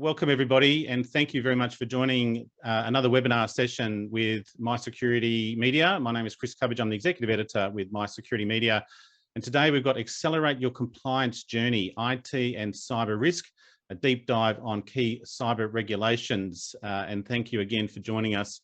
Welcome everybody, and thank you very much for joining another webinar session with My Security Media. My name is Chris Cubbage. I'm the Executive Editor with My Security Media. And today we've got Accelerate Your Compliance Journey, IT and Cyber Risk, a deep dive on key cyber regulations. And thank you again for joining us.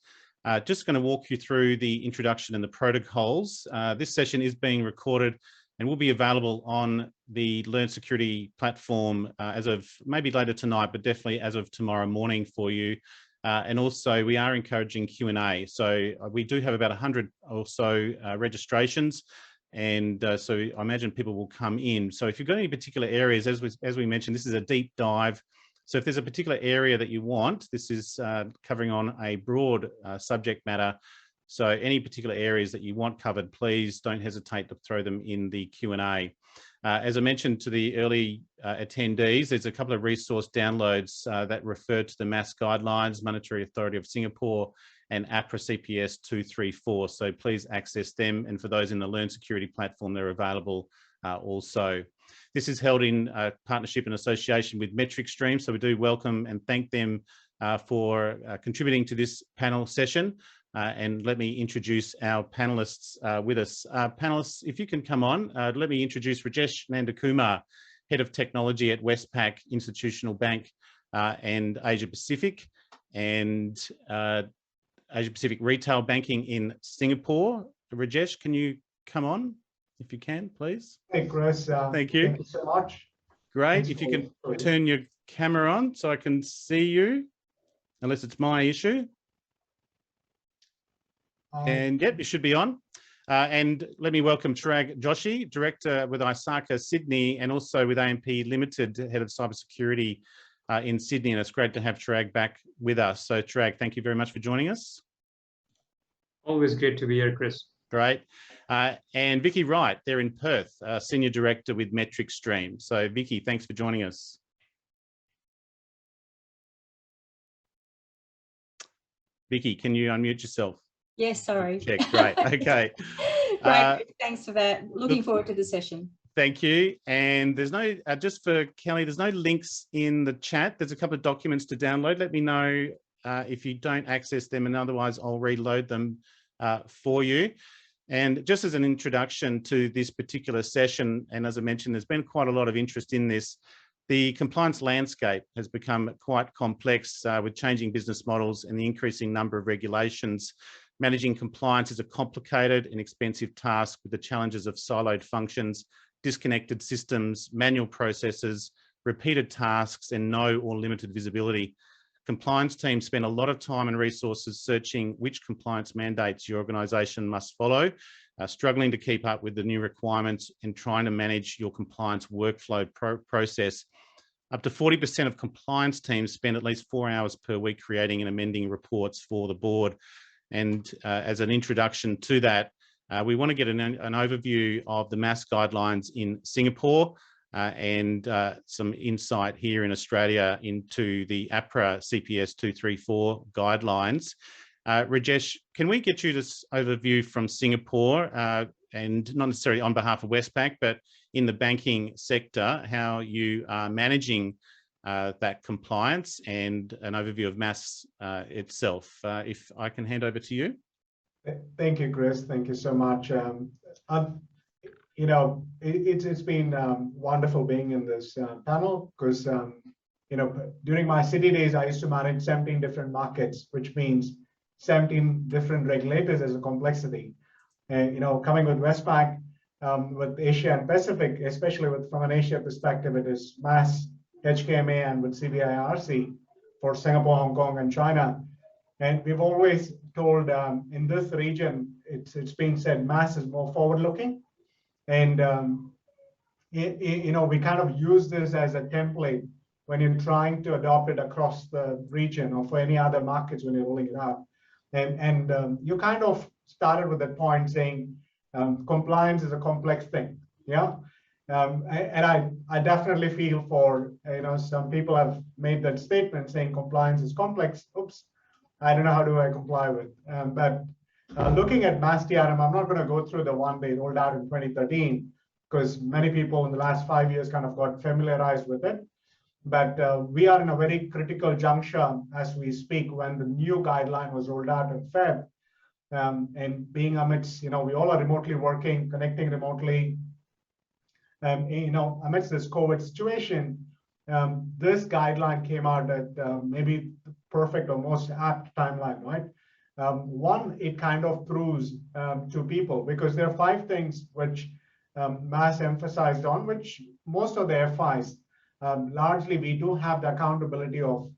Just going to walk you through the introduction and the protocols. This session is being recorded and will be available on the Learn Security platform as of maybe later tonight, but definitely as of tomorrow morning for you. And also we are encouraging Q&A. So we do have about 100 or so registrations. And so I imagine people will come in. So if you've got any particular areas, as we mentioned, this is a deep dive. So if there's a particular area that you want, this is covering on a broad subject matter. So any particular areas that you want covered, please don't hesitate to throw them in the Q&A. As I mentioned to the early attendees, there's a couple of resource downloads that refer to the MAS guidelines, Monetary Authority of Singapore, and APRA CPS 234. So please access them. And for those in the Learn Security platform, they're available also. This is held in partnership and association with MetricStream. So we do welcome and thank them for contributing to this panel session. And let me introduce our panelists with us. Panelists, if you can come on, let me introduce Rajesh Nandakumar, Head of Technology at Westpac Institutional Bank and Asia Pacific, and Asia Pacific Retail Banking in Singapore. Rajesh, can you come on if you can, please? Hey, Chris. Thank you. Thank you so much. Great. If you can turn your camera on so I can see you, unless it's my issue. And yep, it should be on. And let me welcome Chirag Joshi, Director with ISACA Sydney, and also with AMP Limited, Head of Cybersecurity in Sydney. And it's great to have Chirag back with us. So Chirag, thank you very much for joining us. Always great to be here, Chris. Great. And Vicky Wright, they're in Perth, Senior Director with MetricStream. So Vicky, thanks for joining us. Vicky, can you unmute yourself? Yes, sorry. Check. Great. Okay. Great. Thanks for that. Looking forward to the session. Thank you. And there's no, just for Kelly, there's no links in the chat. There's a couple of documents to download. Let me know if you don't access them, and otherwise I'll reload them for you. And just as an introduction to this particular session, and as I mentioned, there's been quite a lot of interest in this. The compliance landscape has become quite complex with changing business models and the increasing number of regulations. Managing compliance is a complicated and expensive task with the challenges of siloed functions, disconnected systems, manual processes, repeated tasks, and no or limited visibility. Compliance teams spend a lot of time and resources searching which compliance mandates your organisation must follow, struggling to keep up with the new requirements and trying to manage your compliance workflow process. Up to 40% of compliance teams spend at least 4 hours per week creating and amending reports for the board. And as an introduction to that, we want to get an overview of the MAS guidelines in Singapore and some insight here in Australia into the APRA CPS 234 guidelines. Rajesh, can we get you this overview from Singapore and not necessarily on behalf of Westpac, but in the banking sector, how you are managing that compliance and an overview of MAS itself. If I can hand over to you. Thank you, Chris. Thank you so much. You know, it's been wonderful being in this panel because, you know, during my city days, I used to manage 17 different markets, which means 17 different regulators as a complexity. And, you know, coming with Westpac, with Asia and Pacific, especially from an Asia perspective, it is MAS, HKMA, and with CBIRC for Singapore, Hong Kong, and China. And we've always told in this region, it's being said MAS is more forward-looking. And, you know, we kind of use this as a template when you're trying to adopt it across the region or for any other markets when you're rolling it out. And you kind of started with that point saying compliance is a complex thing. Yeah. And I definitely feel for, you know, some people have made that statement saying compliance is complex. Oops, I don't know how do I comply with. But looking at MAS TRM, I'm not going to go through the one they rolled out in 2013 because many people in the last 5 years kind of got familiarized with it. But we are in a very critical juncture as we speak when the new guideline was rolled out in Feb. And being amidst, we all are remotely working, connecting remotely, amidst this COVID situation, this guideline came out at maybe the perfect or most apt timeline, right? One, it kind of proves to people, because there are 5 things which Mass emphasized on, which most of the FIs, largely we do have the accountability of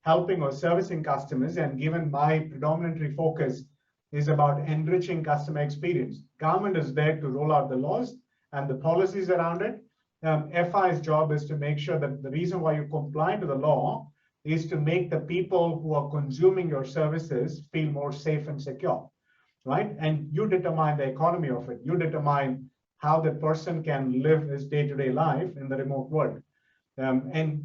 helping or servicing customers. And given my predominantly focus is about enriching customer experience, government is there to roll out the laws and the policies around it. FI's job is to make sure that the reason why you comply to the law is to make the people who are consuming your services feel more safe and secure, right? And you determine the economy of it. You determine how the person can live his day-to-day life in the remote world. And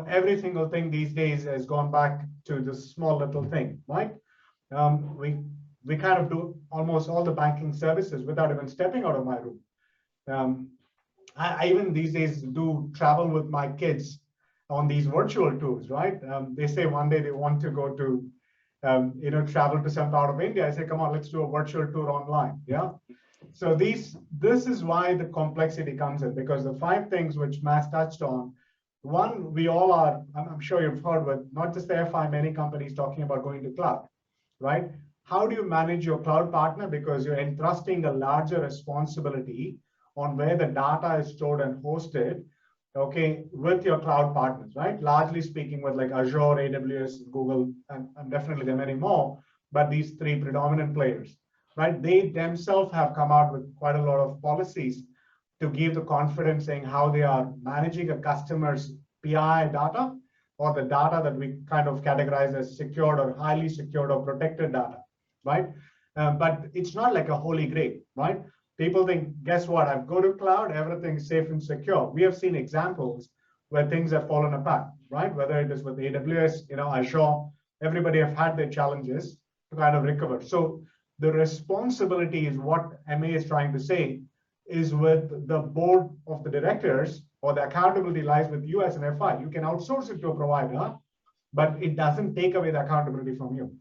every single thing these days has gone back to this small little thing, right? We kind of do almost all the banking services without even stepping out of my room. I even these days do travel with my kids on these virtual tours, right? They say one day they want to go to, travel to some part of India. I say, come on, let's do a virtual tour online, yeah? So this is why the complexity comes in, because the 5 things which Matt touched on, one, we all are, I'm sure you've heard with not just the FI, many companies talking about going to cloud, right? How do you manage your cloud partner? Because you're entrusting a larger responsibility on where the data is stored and hosted, okay, with your cloud partners, right? Largely speaking with like Azure, AWS, Google, and definitely there are many more, but these 3 predominant players, right? They themselves have come out with quite a lot of policies to give the confidence saying how they are managing a customer's PI data, or the data that we kind of categorize as secured or highly secured or protected data, right? But it's not like a holy grail, right? People think, guess what? I go to cloud, everything's safe and secure. We have seen examples where things have fallen apart, right? Whether it is with AWS, Azure, everybody have had their challenges to kind of recover. So the responsibility is what MA is trying to say is with the board of the directors, or the accountability lies with you as an FI. You can outsource it to a provider, but it doesn't take away the accountability from you.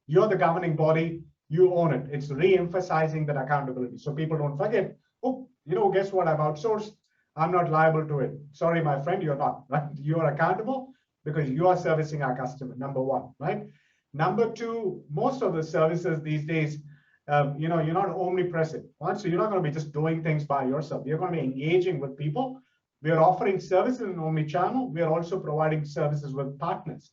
You're the governing body, you own it. It's re-emphasizing that accountability. So people don't forget, oh, guess what? I've outsourced. I'm not liable to it. Sorry, my friend, you're not, right? You're accountable because you are servicing our customer, number 1, right? Number 2, most of the services these days, you're not omnipresent, right? So you're not going to be just doing things by yourself. You're going to be engaging with people. We are offering services in omni-channel. We are also providing services with partners.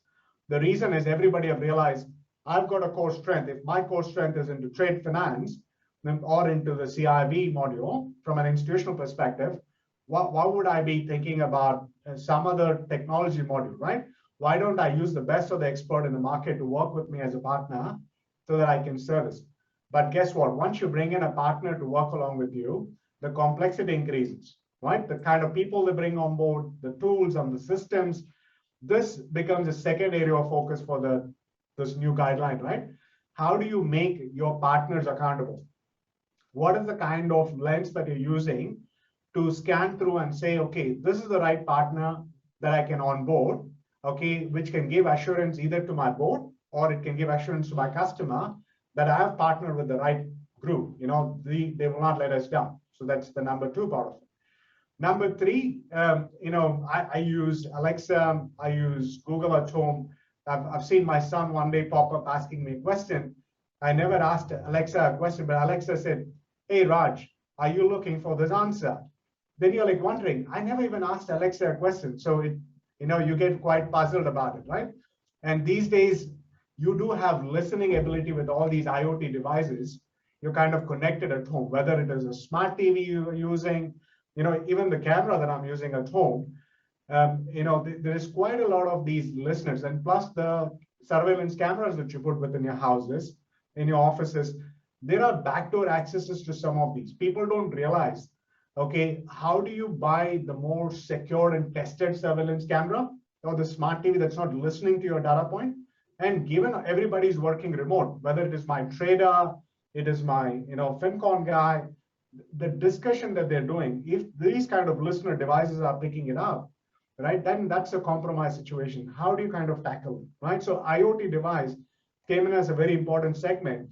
The reason is everybody have realized I've got a core strength. If my core strength is into trade finance or into the CIV module from an institutional perspective, why would I be thinking about some other technology module, right? Why don't I use the best of the expert in the market to work with me as a partner so that I can service? But guess what? Once you bring in a partner to work along with you, the complexity increases, right? The kind of people they bring on board, the tools and the systems, this becomes a second area of focus for this new guideline, right? How do you make your partners accountable? What is the kind of lens that you're using to scan through and say, okay, this is the right partner that I can onboard, okay, which can give assurance either to my board or it can give assurance to my customer that I have partnered with the right group. They will not let us down. So that's the number 2 part of it. Number 3, I use Alexa, I use Google at home. I've seen my son one day pop up asking me a question. I never asked Alexa a question, but Alexa said, hey, Raj, are you looking for this answer? Then you're like wondering, I never even asked Alexa a question. So, you get quite puzzled about it, right? And these days, you do have listening ability with all these IoT devices. You're kind of connected at home, whether it is a smart TV you're using, even the camera that I'm using at home. There is quite a lot of these listeners, and plus the surveillance cameras that you put within your houses, in your offices, there are backdoor accesses to some of these. People don't realize, okay, how do you buy the more secured and tested surveillance camera or the smart TV that's not listening to your data point? And given everybody's working remote, whether it is my trader, it is my FinCon guy, the discussion that they're doing, if these kind of listener devices are picking it up, right? Then that's a compromise situation. How do you kind of tackle it, right? So IoT device came in as a very important segment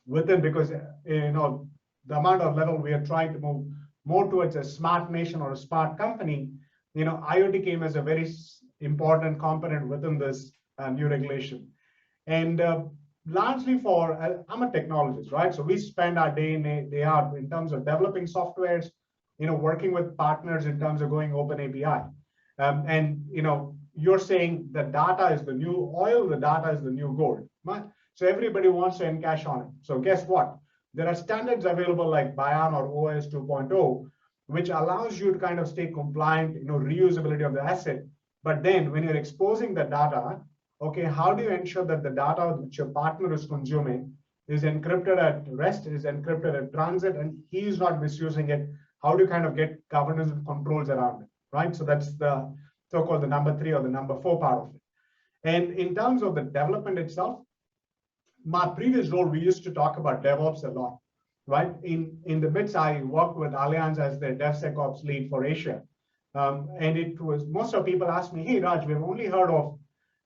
within, because the amount of level we are trying to move more towards a smart nation or a smart company, IoT came as a very important component within this new regulation. And largely I'm a technologist, right? So we spend our day in, day out in terms of developing softwares, working with partners in terms of going open API. And you're saying the data is the new oil, the data is the new gold, right? So everybody wants to encash on it. So guess what? There are standards available like BIAN or OS 2.0, which allows you to kind of stay compliant, reusability of the asset. But then when you're exposing the data, okay, how do you ensure that the data which your partner is consuming is encrypted at rest, is encrypted at transit, and he is not misusing it? How do you kind of get governance and controls around it, right? So that's the so-called the number 3 or the number 4 part of it. And in terms of the development itself, my previous role, we used to talk about DevOps a lot, right? In the midst, I worked with Allianz as the DevSecops lead for Asia. And it was, most of people ask me, hey, Raj, we've only heard of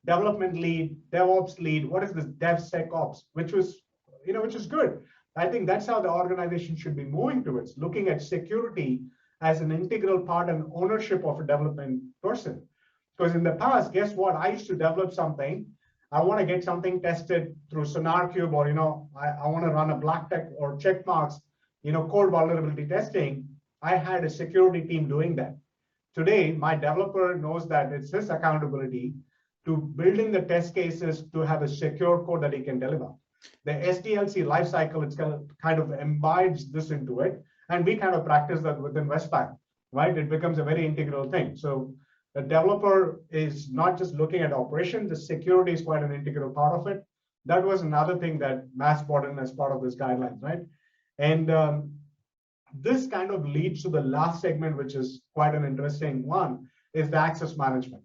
development lead, DevOps lead. What is this DevSecops? Which is good. I think that's how the organization should be moving towards, looking at security as an integral part and ownership of a development person. Because in the past, guess what? I used to develop something. I want to get something tested through SonarQube, or I want to run a black tech or check marks, code vulnerability testing. I had a security team doing that. Today, my developer knows that it's his accountability to building the test cases to have a secure code that he can deliver. The SDLC lifecycle, it's kind of imbibes this into it, and we kind of practice that within Westpac, right? It becomes a very integral thing. So the developer is not just looking at operations, the security is quite an integral part of it. That was another thing that Mass brought in as part of this guidelines, right? And this kind of leads to the last segment, which is quite an interesting one, is the access management.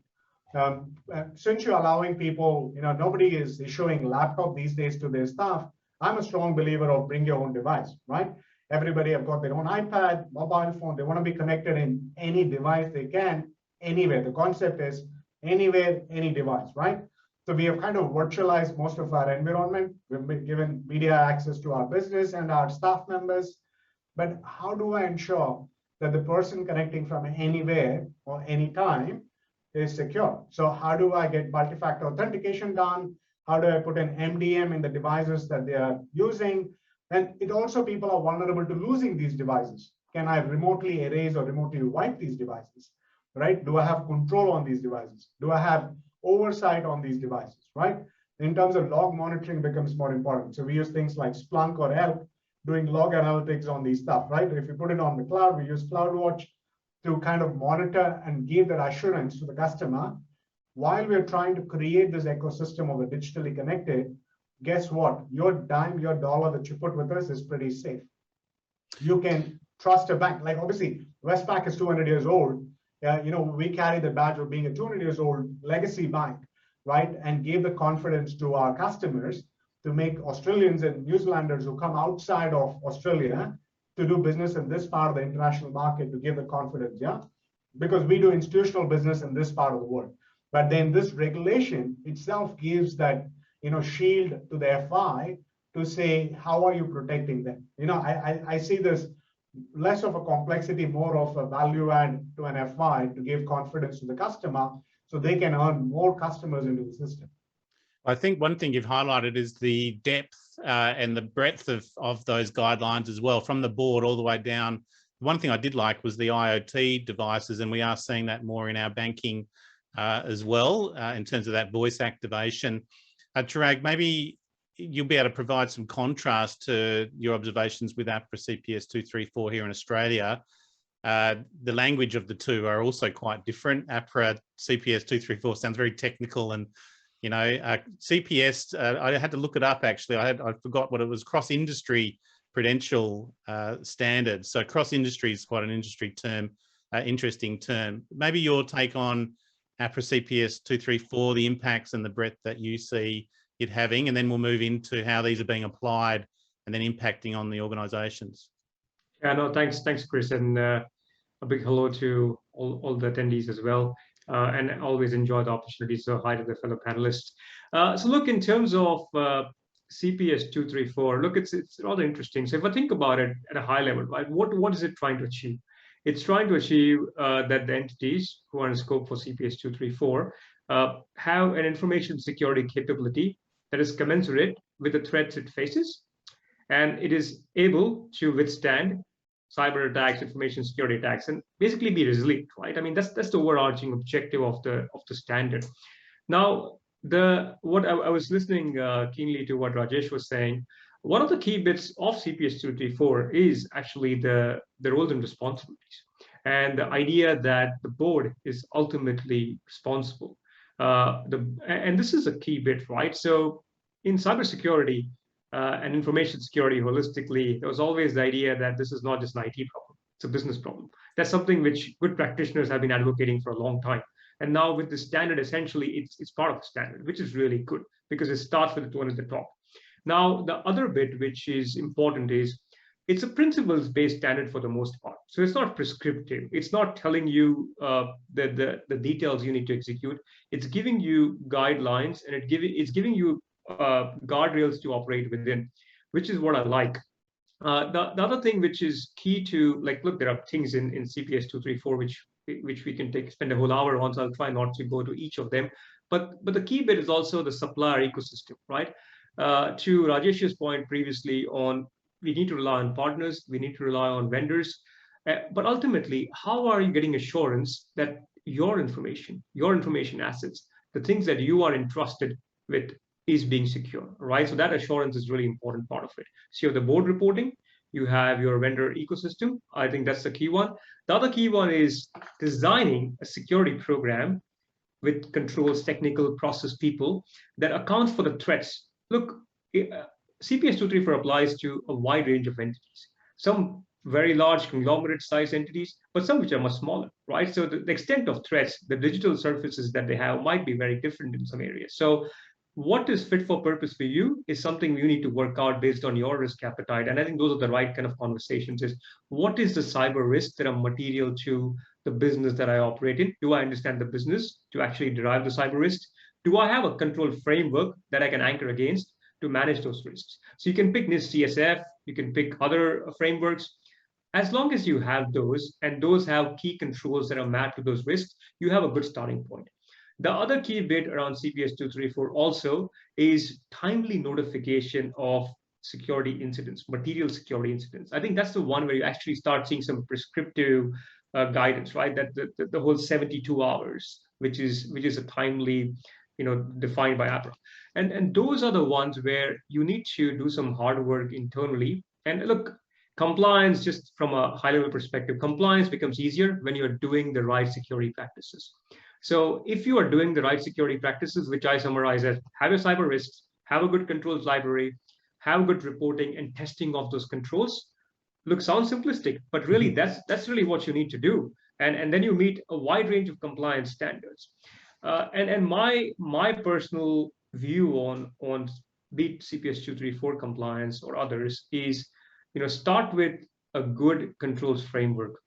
Since you're allowing people, nobody is issuing laptop these days to their staff, I'm a strong believer of bring your own device, right? Everybody have got their own iPad, mobile phone, they want to be connected in any device they can, anywhere. The concept is anywhere, any device, right? So we have kind of virtualized most of our environment. We've been given media access to our business and our staff members. But how do I ensure that the person connecting from anywhere or anytime is secure? So how do I get multi-factor authentication done? How do I put an MDM in the devices that they are using? And it also, people are vulnerable to losing these devices. Can I remotely erase or remotely wipe these devices, right? Do I have control on these devices? Do I have oversight on these devices, right? In terms of log monitoring becomes more important. So we use things like Splunk or Elk doing log analytics on these stuff, right? If you put it on the cloud, we use CloudWatch to kind of monitor and give that assurance to the customer. While we're trying to create this ecosystem of a digitally connected, guess what? Your dime, your dollar that you put with us is pretty safe. You can trust a bank. Like obviously, Westpac is 200 years old. We carry the badge of being a 200 years old legacy bank, right? And gave the confidence to our customers to make Australians and New Zealanders who come outside of Australia to do business in this part of the international market, to give the confidence, yeah? Because we do institutional business in this part of the world. But then this regulation itself gives that, shield to the FI to say, how are you protecting them? I see this less of a complexity, more of a value add to an FI to give confidence to the customer so they can earn more customers into the system. I think one thing you've highlighted is the depth and the breadth of those guidelines as well, from the board all the way down. One thing I did like was the IoT devices, and we are seeing that more in our banking as well in terms of that voice activation. Chirag, maybe you'll be able to provide some contrast to your observations with APRA CPS 234 here in Australia. The language of the two are also quite different. APRA CPS 234 sounds very technical, and CPS, I had to look it up actually. I forgot what it was, cross-industry Prudential standards. So cross-industry is quite an industry term, interesting term. Maybe your take on APRA CPS 234, the impacts and the breadth that you see it having, and then we'll move into how these are being applied and then impacting on the organisations. Yeah, no, thanks, Chris, and a big hello to all the attendees as well. And I always enjoy the opportunity. So hi to the fellow panelists. So look, in terms of CPS 234, look, it's rather interesting. So if I think about it at a high level, right, what is it trying to achieve? It's trying to achieve that the entities who are in scope for CPS 234 have an information security capability that is commensurate with the threats it faces, and it is able to withstand cyber attacks, information security attacks, and basically be resilient, right? I mean, that's the overarching objective of the standard. Now, what I was listening keenly to what Rajesh was saying. One of the key bits of CPS 234 is actually the roles and responsibilities, and the idea that the board is ultimately responsible. And this is a key bit, right? So in cybersecurity and information security holistically, there was always the idea that this is not just an IT problem, it's a business problem. That's something which good practitioners have been advocating for a long time. And now with the standard, essentially, it's part of the standard, which is really good because it starts with the one at the top. Now, the other bit which is important is it's a principles-based standard for the most part. So it's not prescriptive. It's not telling you the details you need to execute. It's giving you guidelines, and it's giving you guardrails to operate within, which is what I like. The other thing which is key to, like, look, there are things in CPS 234 which we can spend a whole hour on, so I'll try not to go to each of them. But the key bit is also the supplier ecosystem, right? To Rajesh's point previously on, we need to rely on partners, we need to rely on vendors, but ultimately, how are you getting assurance that your information assets, the things that you are entrusted with, is being secure, right? So that assurance is really important part of it. So you have the board reporting, you have your vendor ecosystem. I think that's the key one. The other key one is designing a security program with controls, technical process people that accounts for the threats. Look, CPS 234 applies to a wide range of entities, some very large conglomerate size entities, but some which are much smaller, right? So the extent of threats, the digital surfaces that they have might be very different in some areas. So what is fit for purpose for you is something you need to work out based on your risk appetite. And I think those are the right kind of conversations. Is what is the cyber risks that are material to the business that I operate in? Do I understand the business to actually derive the cyber risks? Do I have a control framework that I can anchor against to manage those risks? So you can pick NIST CSF, you can pick other frameworks. As long as you have those, and those have key controls that are mapped to those risks, you have a good starting point. The other key bit around CPS 234 also is timely notification of security incidents, material security incidents. I think that's the one where you actually start seeing some prescriptive guidance, right? That the whole 72 hours, which is a timely, defined by APRA. And those are the ones where you need to do some hard work internally. And look, compliance, just from a high level perspective, compliance becomes easier when you're doing the right security practices. So if you are doing the right security practices, which I summarize as have your cyber risks, have a good controls library, have good reporting and testing of those controls. Look, sounds simplistic, but really that's really what you need to do. And then you meet a wide range of compliance standards. And my personal view on be it CPS 234 compliance or others is, start with a good controls framework.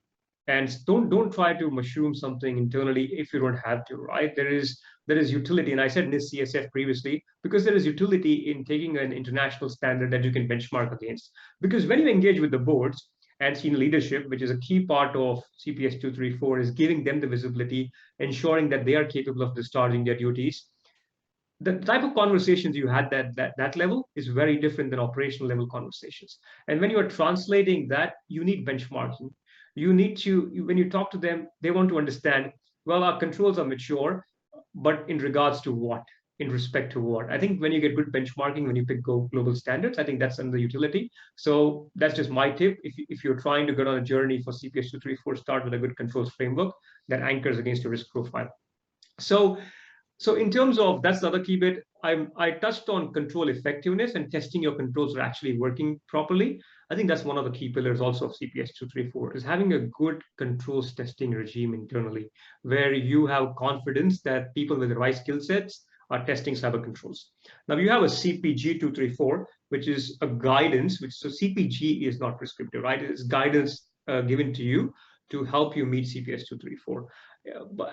And don't try to mushroom something internally if you don't have to, right? There is utility, and I said NIST CSF previously, because there is utility in taking an international standard that you can benchmark against. Because when you engage with the boards and senior leadership, which is a key part of CPS 234, is giving them the visibility, ensuring that they are capable of discharging their duties. The type of conversations you had that level is very different than operational level conversations. And when you are translating that, you need benchmarking. You need to, when you talk to them, they want to understand, well, our controls are mature, but in regards to what? In respect to what? I think when you get good benchmarking, when you pick global standards, I think that's under utility. So that's just my tip. If you're trying to get on a journey for CPS 234, start with a good controls framework that anchors against your risk profile. So in terms of, that's the other key bit, I touched on control effectiveness and testing your controls are actually working properly. I think that's one of the key pillars also of CPS 234 is having a good controls testing regime internally, where you have confidence that people with the right skill sets are testing cyber controls. Now you have a CPG 234, which is a guidance, so CPG is not prescriptive, right? It's guidance given to you to help you meet CPS 234.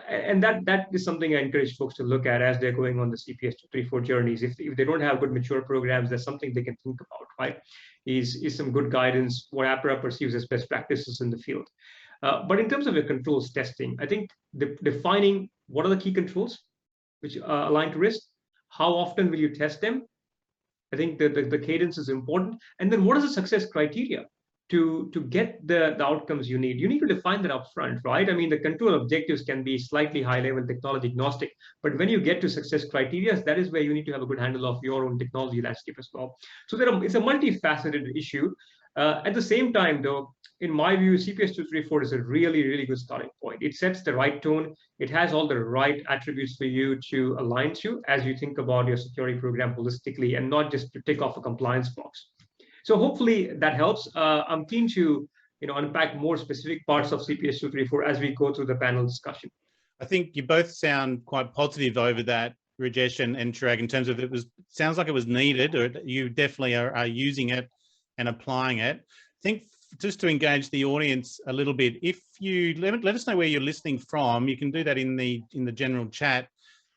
And that is something I encourage folks to look at as they're going on the CPS 234 journeys. If they don't have good mature programs, there's something they can think about, right? Is some good guidance, what APRA perceives as best practices in the field. But in terms of your controls testing, I think defining what are the key controls which align to risk, how often will you test them? I think the cadence is important. And then what is the success criteria to get the outcomes you need? You need to define that upfront, right? I mean, the control objectives can be slightly high level technology agnostic, but when you get to success criteria, that is where you need to have a good handle of your own technology landscape as well. So it's a multifaceted issue. At the same time, though, in my view, CPS 234 is a really, really good starting point. It sets the right tone. It has all the right attributes for you to align to as you think about your security program holistically and not just to tick off a compliance box. So hopefully that helps. I'm keen to unpack more specific parts of CPS 234 as we go through the panel discussion. I think you both sound quite positive over that, Rajesh and Chirag, in terms of sounds like it was needed, or you definitely are using it and applying it. I think just to engage the audience a little bit, if you let us know where you're listening from, you can do that in the general chat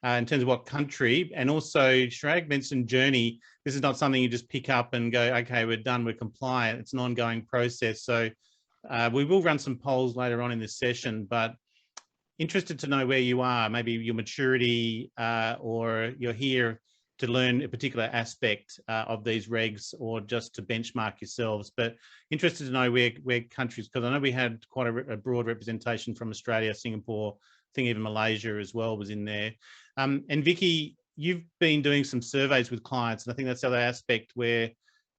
in terms of what country. And also Chirag mentioned journey. This is not something you just pick up and go, okay, we're done, we're compliant. It's an ongoing process. So we will run some polls later on in this session, but interested to know where you are, maybe your maturity or you're here to learn a particular aspect of these regs or just to benchmark yourselves, but interested to know where countries, because I know we had quite a broad representation from Australia, Singapore, I think even Malaysia as well was in there. And Vicky, you've been doing some surveys with clients, and I think that's the other aspect where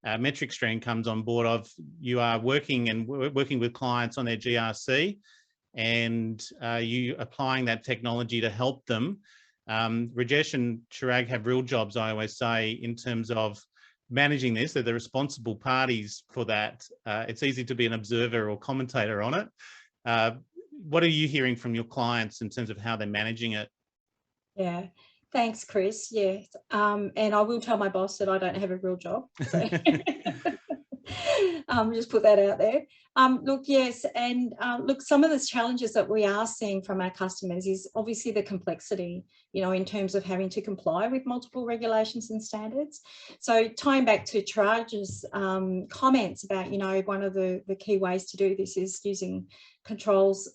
MetricStream comes on board of. You are working with clients on their GRC, and you applying that technology to help them. Rajesh and Chirag have real jobs, I always say, in terms of managing this. They're the responsible parties for that. It's easy to be an observer or commentator on it. What are you hearing from your clients in terms of how they're managing it? Yeah, thanks, Chris. Yeah, and I will tell my boss that I don't have a real job. So. Just put that out there. Look, yes, and look, some of the challenges that we are seeing from our customers is obviously the complexity, in terms of having to comply with multiple regulations and standards. So tying back to Chirag's comments about, one of the key ways to do this is using controls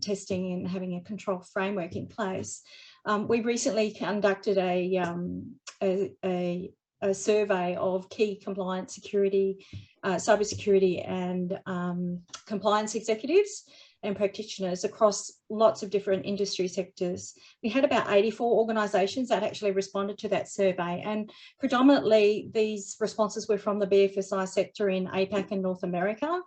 testing and having a control framework in place. We recently conducted a survey of key compliance security, cybersecurity and compliance executives and practitioners across lots of different industry sectors. We had about 84 organisations that actually responded to that survey, and predominantly these responses were from the BFSI sector in APAC and North America.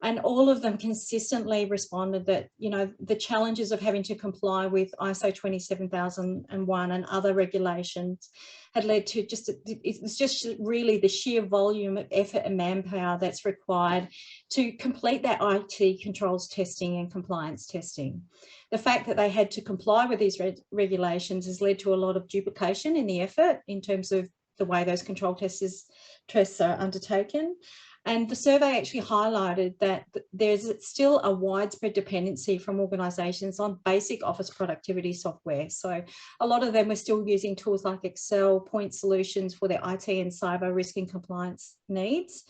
And all of them consistently responded that, the challenges of having to comply with ISO 27001 and other regulations had led to it was just really the sheer volume of effort and manpower that's required to complete that IT controls testing and compliance testing. The fact that they had to comply with these regulations has led to a lot of duplication in the effort in terms of the way those control tests are undertaken. And the survey actually highlighted that there's still a widespread dependency from organisations on basic office productivity software. So a lot of them were still using tools like Excel, point solutions for their IT and cyber risk and compliance needs.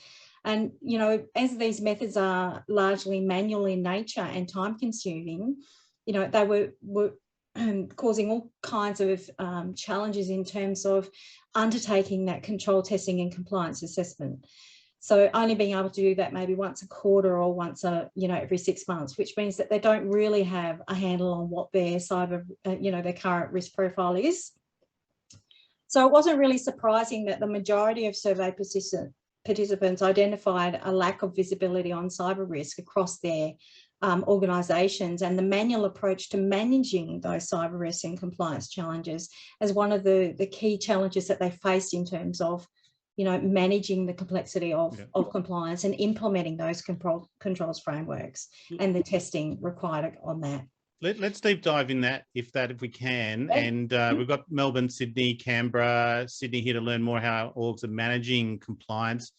And, as these methods are largely manual in nature and time consuming, they were causing all kinds of challenges in terms of undertaking that control testing and compliance assessment. So only being able to do that maybe once a quarter or once every 6 months, which means that they don't really have a handle on what their cyber, their current risk profile is. So it wasn't really surprising that the majority of survey participants identified a lack of visibility on cyber risk across their organisations, and the manual approach to managing those cyber risks and compliance challenges as one of the key challenges that they faced in terms of managing the complexity of compliance and implementing those controls frameworks and the testing required on that. Let's deep dive in that if we can. And we've got Melbourne, Sydney, Canberra, Sydney here to learn more how orgs are managing compliance.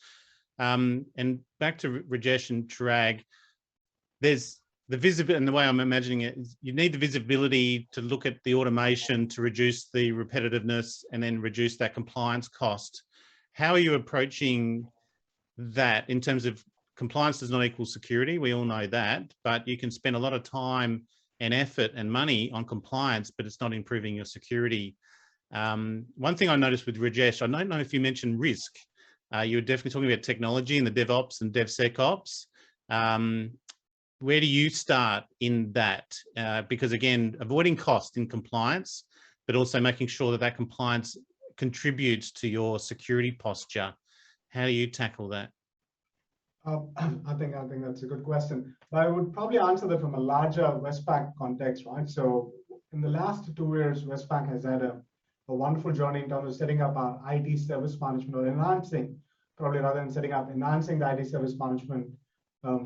And back to Rajesh and Chirag, there's the visibility, and the way I'm imagining it is you need the visibility to look at the automation to reduce the repetitiveness and then reduce that compliance cost. How are you approaching that in terms of compliance does not equal security? We all know that, but you can spend a lot of time and effort and money on compliance, but it's not improving your security. One thing I noticed with Rajesh, I don't know if you mentioned risk. You were definitely talking about technology and the DevOps and DevSecops. Where do you start in that? Because again, avoiding cost in compliance, but also making sure that that compliance contributes to your security posture. How do you tackle that? I think that's a good question. But I would probably answer that from a larger Westpac context, right? So in the last 2 years, Westpac has had a wonderful journey in terms of setting up our IT service management, or enhancing, probably rather than setting up, enhancing the IT service management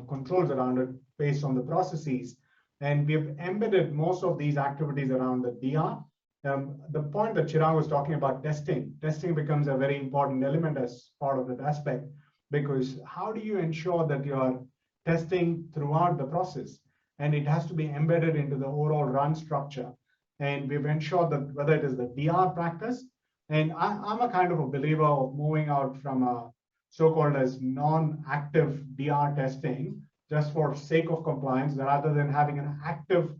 controls around it based on the processes. And we've embedded most of these activities around the DR. The point that Chirag was talking about, testing becomes a very important element as part of that aspect, because how do you ensure that you're testing throughout the process? And it has to be embedded into the overall run structure. And we've ensured that whether it is the DR practice, and I'm a kind of a believer of moving out from a so-called as non-active DR testing, just for sake of compliance, rather than having an active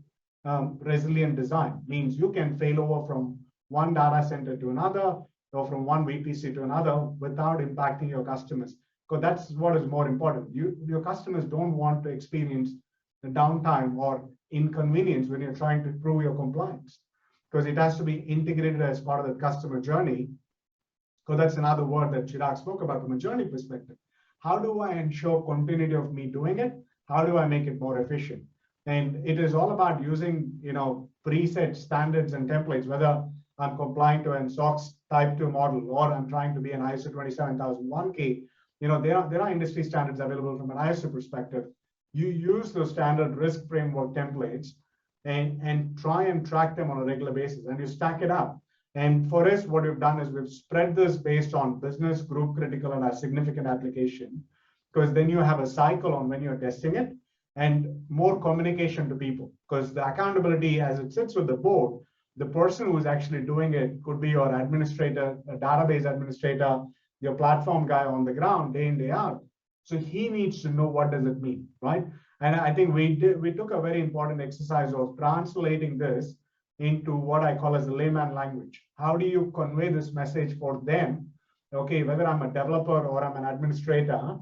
resilient design. Means you can fail over from one data center to another, or from one VPC to another without impacting your customers. Because that's what is more important. Your customers don't want to experience the downtime or inconvenience when you're trying to prove your compliance, because it has to be integrated as part of the customer journey. Because that's another word that Chirag spoke about from a journey perspective. How do I ensure continuity of me doing it? How do I make it more efficient? And it is all about using, preset standards and templates, whether I'm complying to an SOX type 2 model, or I'm trying to be an ISO 27001K. There are industry standards available from an ISO perspective. You use those standard risk framework templates and try and track them on a regular basis, and you stack it up. And for us, what we've done is we've spread this based on business, group critical, and a significant application, because then you have a cycle on when you're testing it and more communication to people, because the accountability as it sits with the board, the person who's actually doing it could be your administrator, a database administrator, your platform guy on the ground day in, day out. So he needs to know what does it mean, right? And I think we took a very important exercise of translating this into what I call as a layman language. How do you convey this message for them? Okay, whether I'm a developer or I'm an administrator,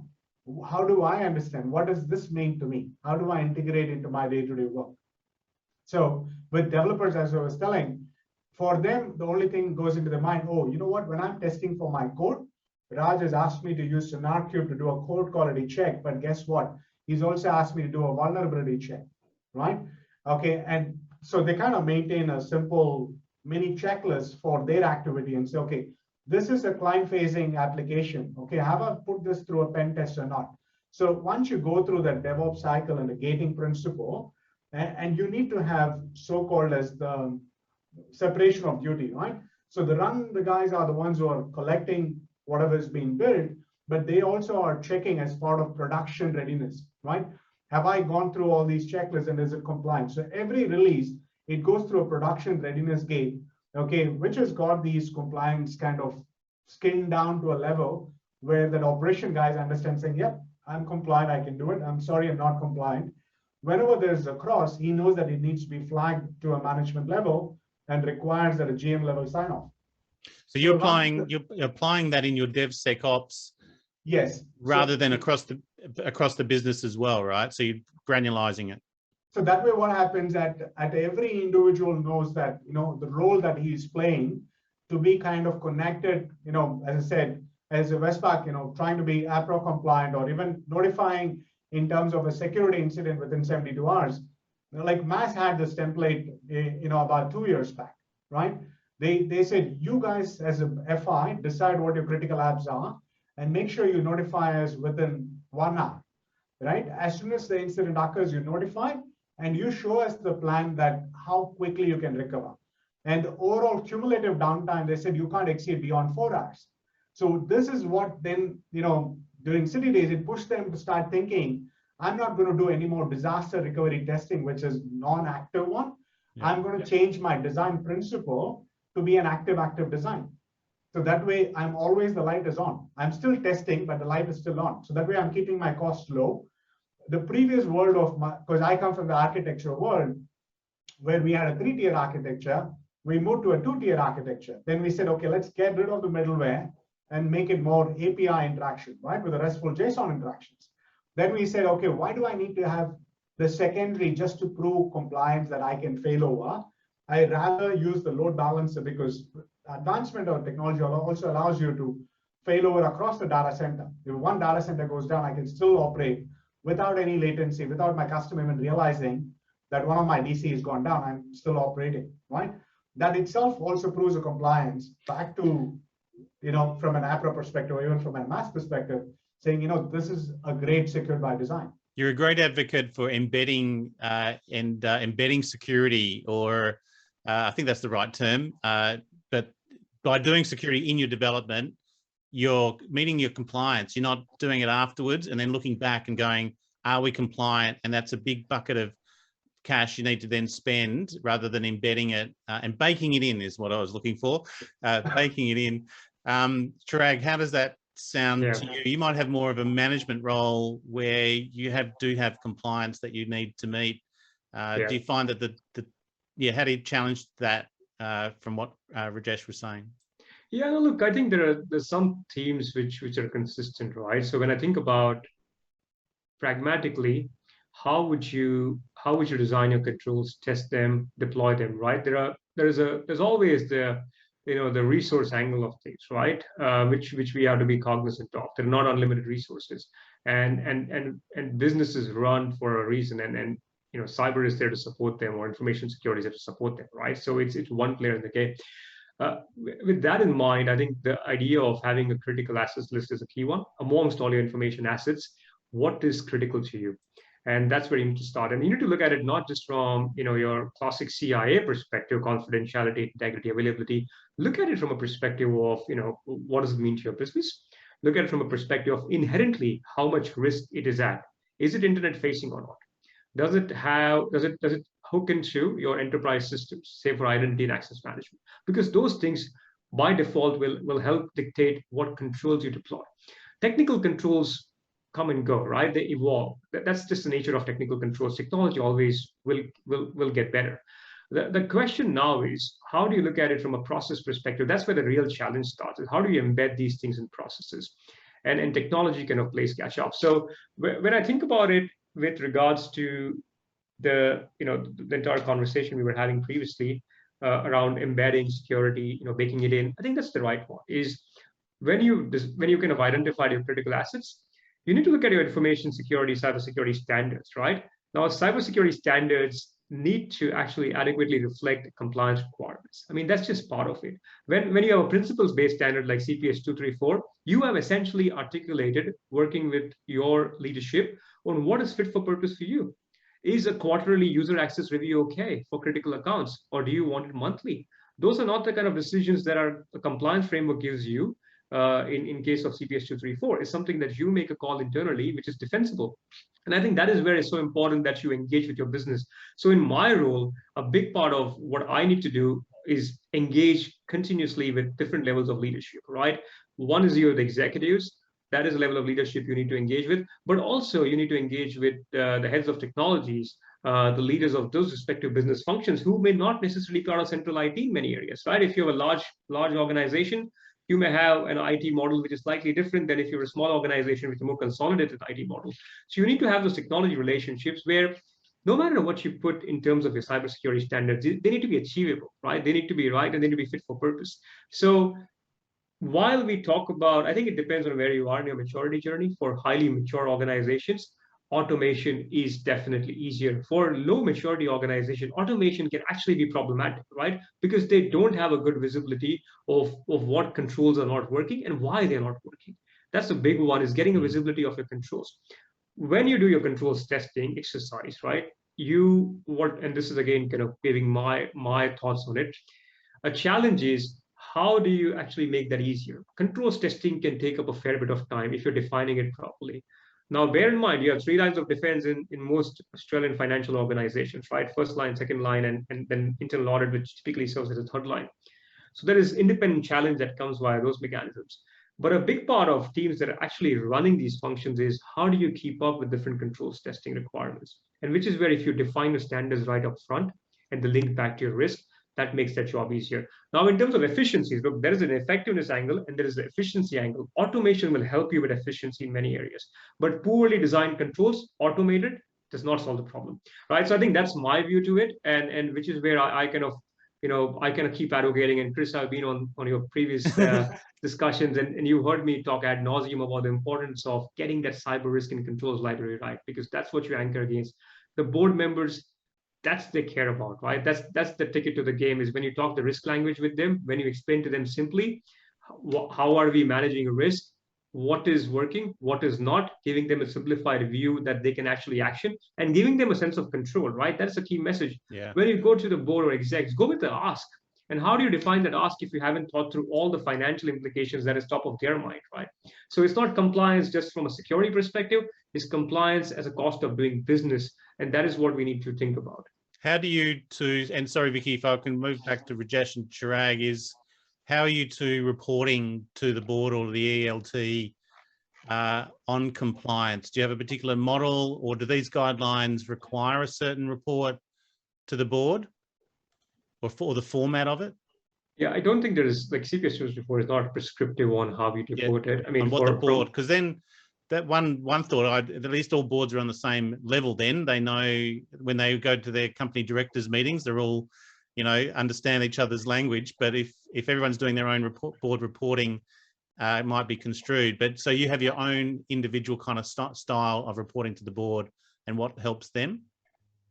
how do I understand? What does this mean to me? How do I integrate into my day-to-day work? So with developers, as I was telling, for them, the only thing goes into their mind, oh, you know what, when I'm testing for my code, Raj has asked me to use SonarQube to do a code quality check, but guess what? He's also asked me to do a vulnerability check, right? Okay, and so they kind of maintain a simple mini checklist for their activity and say, okay, this is a client-facing application. Okay, have I put this through a pen test or not? So once you go through that DevOps cycle and the gating principle, and you need to have so-called as the separation of duty, right? So the guys are the ones who are collecting whatever is being built, but they also are checking as part of production readiness, right? Have I gone through all these checklists and is it compliant? So every release, it goes through a production readiness gate, okay, which has got these compliance kind of skinned down to a level where that operation guys understand saying, yep, I'm compliant, I can do it. I'm sorry, I'm not compliant. Whenever there's a cross, he knows that it needs to be flagged to a management level and requires that a GM level sign off. So you're applying that in your DevSecops, yes, rather than across the business as well, right? So you're granularizing it. So that way, what happens at every individual knows that the role that he is playing to be kind of connected. As I said, as a Westpac, trying to be APRA compliant, or even notifying in terms of a security incident within 72 hours. Like Mass had this template, about 2 years back, right? They said, you guys as a FI decide what your critical apps are and make sure you notify us within 1 hour, right? As soon as the incident occurs, you notify and you show us the plan that how quickly you can recover. And the overall cumulative downtime, they said you can't exceed beyond 4 hours. So this is what then, during city days, it pushed them to start thinking, I'm not going to do any more disaster recovery testing, which is non-active one. Yeah. I'm going to change my design principle to be an active design. So that way, I'm always, the light is on. I'm still testing, but the light is still on. So that way, I'm keeping my costs low. The previous world of my, because I come from the architecture world, where we had a 3-tier architecture, we moved to a 2-tier architecture. Then we said, okay, let's get rid of the middleware and make it more API interaction, right, with the RESTful JSON interactions. Then we said, okay, why do I need to have the secondary just to prove compliance that I can fail over? I rather use the load balancer, because advancement of technology also allows you to fail over across the data center. If one data center goes down, I can still operate without any latency, without my customer even realizing that one of my DC has gone down. I'm still operating, right? That itself also proves a compliance back to, from an APRA perspective, or even from a mass perspective, saying, this is a great secured by design. You're a great advocate for embedding embedding security, or I think that's the right term. But by doing security in your development, you're meeting your compliance. You're not doing it afterwards and then looking back and going, are we compliant? And that's a big bucket of cash you need to then spend, rather than embedding it and baking it in is what I was looking for, baking it in. Chirag, how does that sound to you? You might have more of a management role where you do have compliance that you need to meet. Do you find that how do you challenge that from what Rajesh was saying? Yeah, no, look, I think there's some themes which are consistent, right? So when I think about pragmatically, how would you design your controls, test them, deploy them, right? There's always the resource angle of things, right? Which we have to be cognizant of. They're not unlimited resources, and businesses run for a reason, and cyber is there to support them, or information security is there to support them, right? So it's one player in the game. With that in mind, I think the idea of having a critical assets list is a key one. Amongst all your information assets, what is critical to you? And that's where you need to start. And you need to look at it not just from your classic CIA perspective, confidentiality, integrity, availability. Look at it from a perspective of what does it mean to your business? Look at it from a perspective of inherently how much risk it is at. Is it internet facing or not? Does it hook into your enterprise systems, say for identity and access management? Because those things by default will help dictate what controls you deploy. Technical controls come and go, right? They evolve. That's just the nature of technical controls. Technology always will get better. The question now is, how do you look at it from a process perspective? That's where the real challenge starts. Is how do you embed these things in processes? And technology kind of plays catch up. So when I think about it with regards to the entire conversation we were having previously around embedding security, baking it in, I think that's the right one. Is when you kind of identified your critical assets, you need to look at your information security, cybersecurity standards, right? Now, cybersecurity standards need to actually adequately reflect compliance requirements. I mean, that's just part of it. When you have a principles-based standard like CPS 234, you have essentially articulated, working with your leadership, on what is fit for purpose for you. Is a quarterly user access review okay for critical accounts, or do you want it monthly? Those are not the kind of decisions that a compliance framework gives you. In case of CPS 234, is something that you make a call internally, which is defensible. And I think that is where it's so important that you engage with your business. So in my role, a big part of what I need to do is engage continuously with different levels of leadership, right? One is the executives. That is a level of leadership you need to engage with, but also you need to engage with the heads of technologies, the leaders of those respective business functions, who may not necessarily be part of central IT in many areas, right? If you have a large organization, you may have an IT model which is slightly different than if you're a small organization with a more consolidated IT model. So you need to have those technology relationships where no matter what you put in terms of your cybersecurity standards, they need to be achievable, right? They need to be right, and they need to be fit for purpose. So while we talk about, I think it depends on where you are in your maturity journey. For highly mature organizations, automation is definitely easier. For low maturity organization, automation can actually be problematic, right? Because they don't have a good visibility of what controls are not working and why they're not working. That's the big one, is getting a visibility of your controls. When you do your controls testing exercise, right? And this is again kind of giving my thoughts on it. A challenge is, how do you actually make that easier? Controls testing can take up a fair bit of time if you're defining it properly. Now, bear in mind, you have three lines of defense in most Australian financial organizations, right? First line, second line, and then internal audit, which typically serves as a third line. So there is independent challenge that comes via those mechanisms. But a big part of teams that are actually running these functions is how do you keep up with different controls testing requirements? And which is where if you define the standards right up front and the link back to your risk, that makes that job easier. Now, in terms of efficiencies, look, there is an effectiveness angle and there is an efficiency angle. Automation will help you with efficiency in many areas, but poorly designed controls, automated, does not solve the problem, right? So I think that's my view to it, and which is where I kind of, I kind of keep advocating. And Chris, I've been on your previous discussions, and you heard me talk ad nauseum about the importance of getting that cyber risk and controls library right, because that's what you anchor against. The board members, that's they care about, right? That's the ticket to the game, is when you talk the risk language with them, when you explain to them simply, how are we managing risk, what is working, what is not, giving them a simplified view that they can actually action, and giving them a sense of control, right? That's a key message. Yeah. When you go to the board or execs, go with the ask. And how do you define that ask if you haven't thought through all the financial implications that is top of their mind, right? So it's not compliance just from a security perspective, it's compliance as a cost of doing business. And that is what we need to think about. How do you two, and sorry, Vicky, if I can move back to Rajesh and Chirag, is how are you two reporting to the board or the ELT on compliance? Do you have a particular model, or do these guidelines require a certain report to the board, or for the format of it? Yeah, I don't think there is, like CPS 234 is not prescriptive on how you report it. I mean, on what the board, because then that one thought, at least all boards are on the same level. Then they know when they go to their company directors meetings, they're all, understand each other's language. But if everyone's doing their own board reporting, it might be construed. But so you have your own individual kind of style of reporting to the board, and what helps them?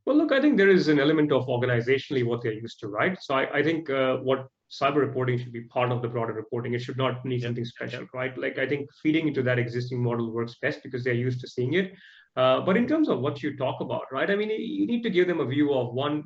Well, look, I think there is an element of organizationally what they're used to, right? So I think what cyber reporting should be part of the broader reporting. It should not need something special, right? Like, I think feeding into that existing model works best because they're used to seeing it. But in terms of what you talk about, right? I mean, you need to give them a view of one,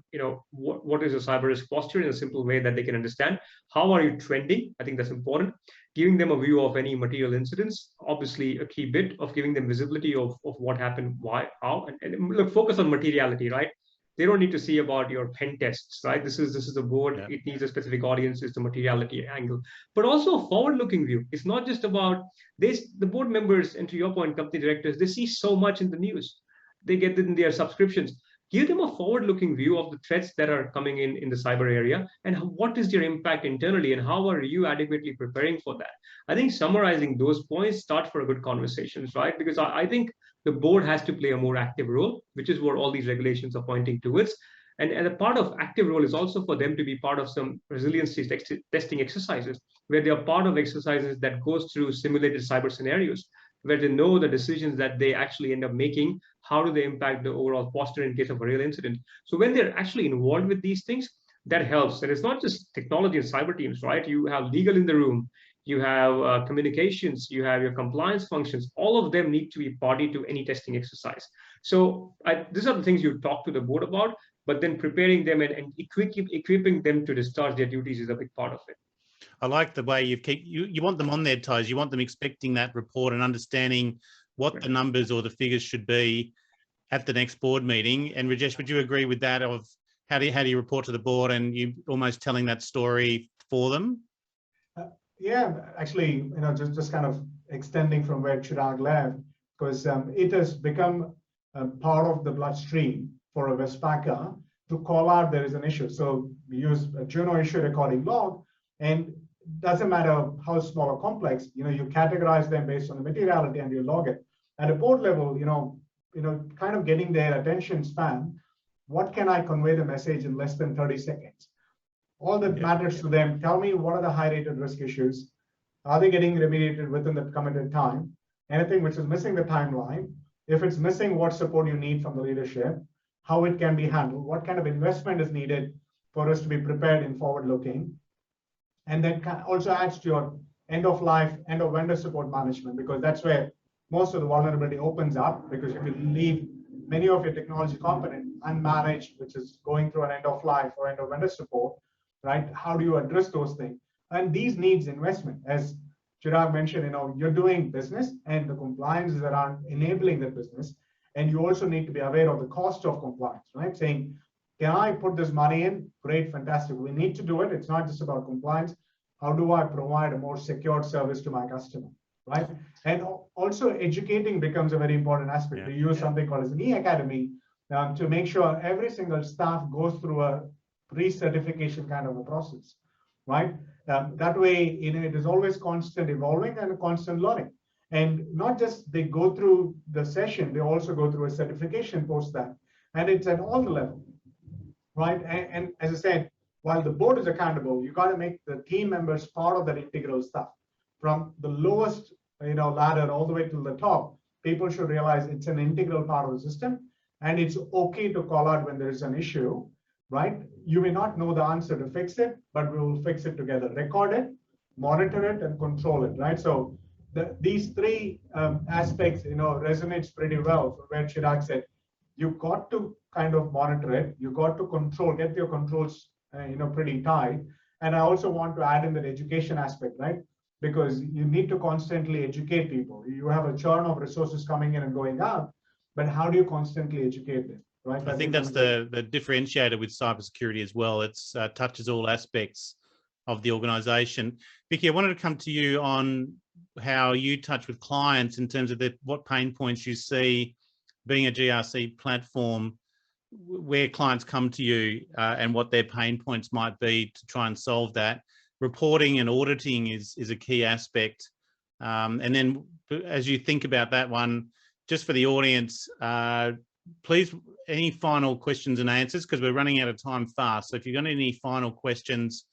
what is a cyber risk posture in a simple way that they can understand. How are you trending? I think that's important. Giving them a view of any material incidents, obviously a key bit of giving them visibility of what happened, why, how, and look, focus on materiality, right? They don't need to see about your pen tests, right? This is a board. Yeah. It needs a specific audience. It's the materiality angle, but also a forward-looking view. It's not just about this. The board members, and to your point, company directors, they see so much in the news. They get it in their subscriptions. Give them a forward-looking view of the threats that are coming in the cyber area, and what is their impact internally, and how are you adequately preparing for that? I think summarizing those points start for a good conversations, right? Because I think the board has to play a more active role, which is what all these regulations are pointing towards. And a part of active role is also for them to be part of some resiliency testing exercises, where they are part of exercises that goes through simulated cyber scenarios, where they know the decisions that they actually end up making, how do they impact the overall posture in case of a real incident. So when they're actually involved with these things, that helps. And it's not just technology and cyber teams, right? You have legal in the room, you have communications, you have your compliance functions. All of them need to be party to any testing exercise. So these are the things you talk to the board about, but then preparing them and equipping them to discharge their duties is a big part of it. I like the way you want them on their toes. You want them expecting that report and understanding what the numbers or the figures should be at the next board meeting. And Rajesh, would you agree with that? Of how do you report to the board, and you almost telling that story for them? Yeah, actually, just kind of extending from where Chirag left, because it has become part of the bloodstream for a Westpacer to call out there is an issue. So we use a Juno issue recording log, and doesn't matter how small or complex, you categorize them based on the materiality and you log it. At a board level, kind of getting their attention span. What can I convey the message in less than 30 seconds? All that matters to them. Tell me, what are the high rated risk issues? Are they getting remediated within the committed time? Anything which is missing the timeline. If it's missing, what support you need from the leadership, how it can be handled, what kind of investment is needed for us to be prepared and forward looking. And then also adds to your end of life, end of vendor support management, because that's where most of the vulnerability opens up, because if you leave many of your technology component unmanaged, which is going through an end of life or end of vendor support, right? How do you address those things? And these needs investment, as Chirag mentioned, you're doing business and the compliances that are enabling the business. And you also need to be aware of the cost of compliance, right? Saying, can I put this money in? Great, fantastic. We need to do it. It's not just about compliance. How do I provide a more secure service to my customer, right? And also educating becomes a very important aspect. Yeah. We use something called as an e-academy to make sure every single staff goes through a pre-certification kind of a process, right? That way, it is always constant evolving and constant learning. And not just they go through the session, they also go through a certification post that. And it's at all the levels, right? And as I said, while the board is accountable, you got to make the team members part of that integral stuff. From the lowest ladder all the way to the top, people should realize it's an integral part of the system. And it's okay to call out when there's an issue, right? You may not know the answer to fix it, but we will fix it together. Record it, monitor it, and control it, right? So these three aspects, resonates pretty well for where Chirag said, you got to kind of monitor it. You got to get your controls, pretty tight. And I also want to add in that education aspect, right? Because you need to constantly educate people. You have a churn of resources coming in and going out, but how do you constantly educate them, right? I think that's the differentiator with cybersecurity as well. It's touches all aspects of the organization. Vicky, I wanted to come to you on how you touch with clients in terms of what pain points you see being a GRC platform, where clients come to you and what their pain points might be to try and solve that. Reporting and auditing is a key aspect. And then as you think about that one, just for the audience, please, any final questions and answers, because we're running out of time fast. So if you've got any final questions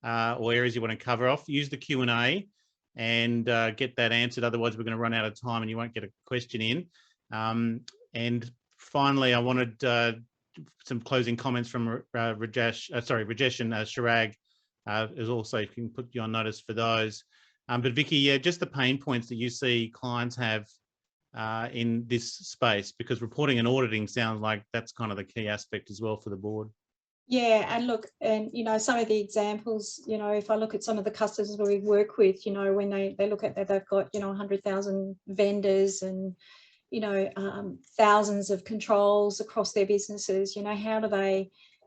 or areas you want to cover off, use the Q&A and get that answered. Otherwise, we're going to run out of time and you won't get a question in. And finally, I wanted some closing comments from Rajesh and Chirag is also, you can put you on notice for those. But Vicky, yeah, just the pain points that you see clients have in this space, because reporting and auditing sounds like that's kind of the key aspect as well for the board. Yeah, and look, and some of the examples, if I look at some of the customers we work with, when they look at that, they've got 100,000 vendors and thousands of controls across their businesses.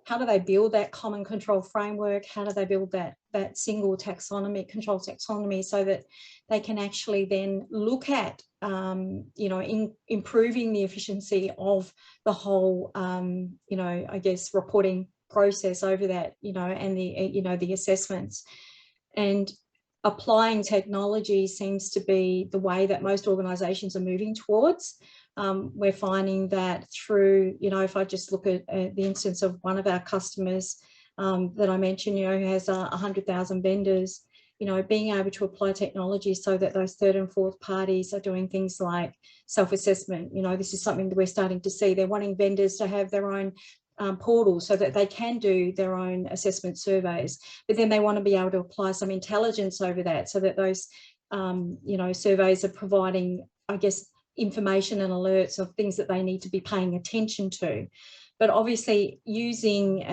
How do they build that common control framework? How do they build that single control taxonomy, so that they can actually then look at improving the efficiency of the whole I guess reporting process over that, and the assessments. And applying technology seems to be the way that most organizations are moving towards. We're finding that through, if I just look at the instance of one of our customers that I mentioned, who has 100,000 vendors, being able to apply technology so that those third and fourth parties are doing things like self-assessment. This is something that we're starting to see. They're wanting vendors to have their own portal so that they can do their own assessment surveys, but then they want to be able to apply some intelligence over that, so that those surveys are providing, I guess, information and alerts of things that they need to be paying attention to. But obviously using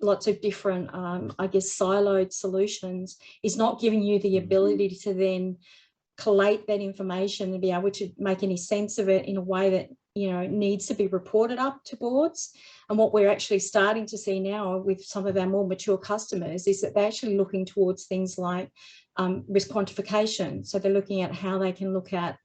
lots of different I guess siloed solutions is not giving you the ability to then collate that information and be able to make any sense of it in a way that needs to be reported up to boards. And what we're actually starting to see now with some of our more mature customers is that they're actually looking towards things like risk quantification. So they're looking at how they can look at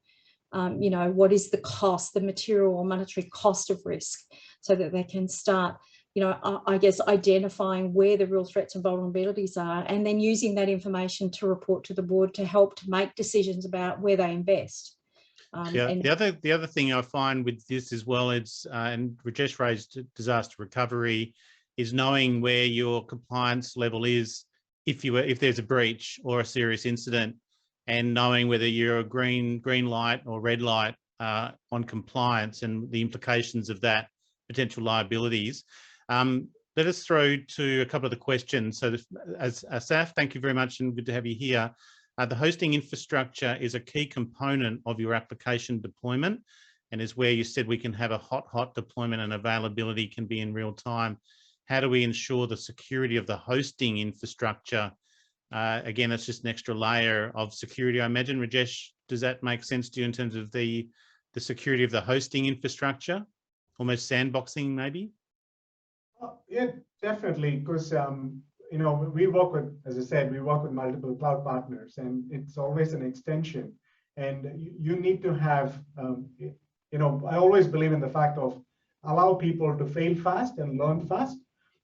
what is the cost, the material or monetary cost of risk, so that they can start I guess identifying where the real threats and vulnerabilities are, and then using that information to report to the board to help to make decisions about where they invest. The other thing I find with this as well, it's and Rajesh raised disaster recovery, is knowing where your compliance level is if there's a breach or a serious incident, and knowing whether you're a green light or red light on compliance and the implications of that, potential liabilities. Let us throw to a couple of the questions. So as Asaf, thank you very much and good to have you here. The hosting infrastructure is a key component of your application deployment, and is where you said we can have a hot deployment and availability can be in real time. How do we ensure the security of the hosting infrastructure Again, it's just an extra layer of security, I imagine. Rajesh, does that make sense to you in terms of the security of the hosting infrastructure? Almost sandboxing, maybe? Yeah, definitely, because we work with, as I said, we work with multiple cloud partners, and it's always an extension. And you need to have, I always believe in the fact of allow people to fail fast and learn fast,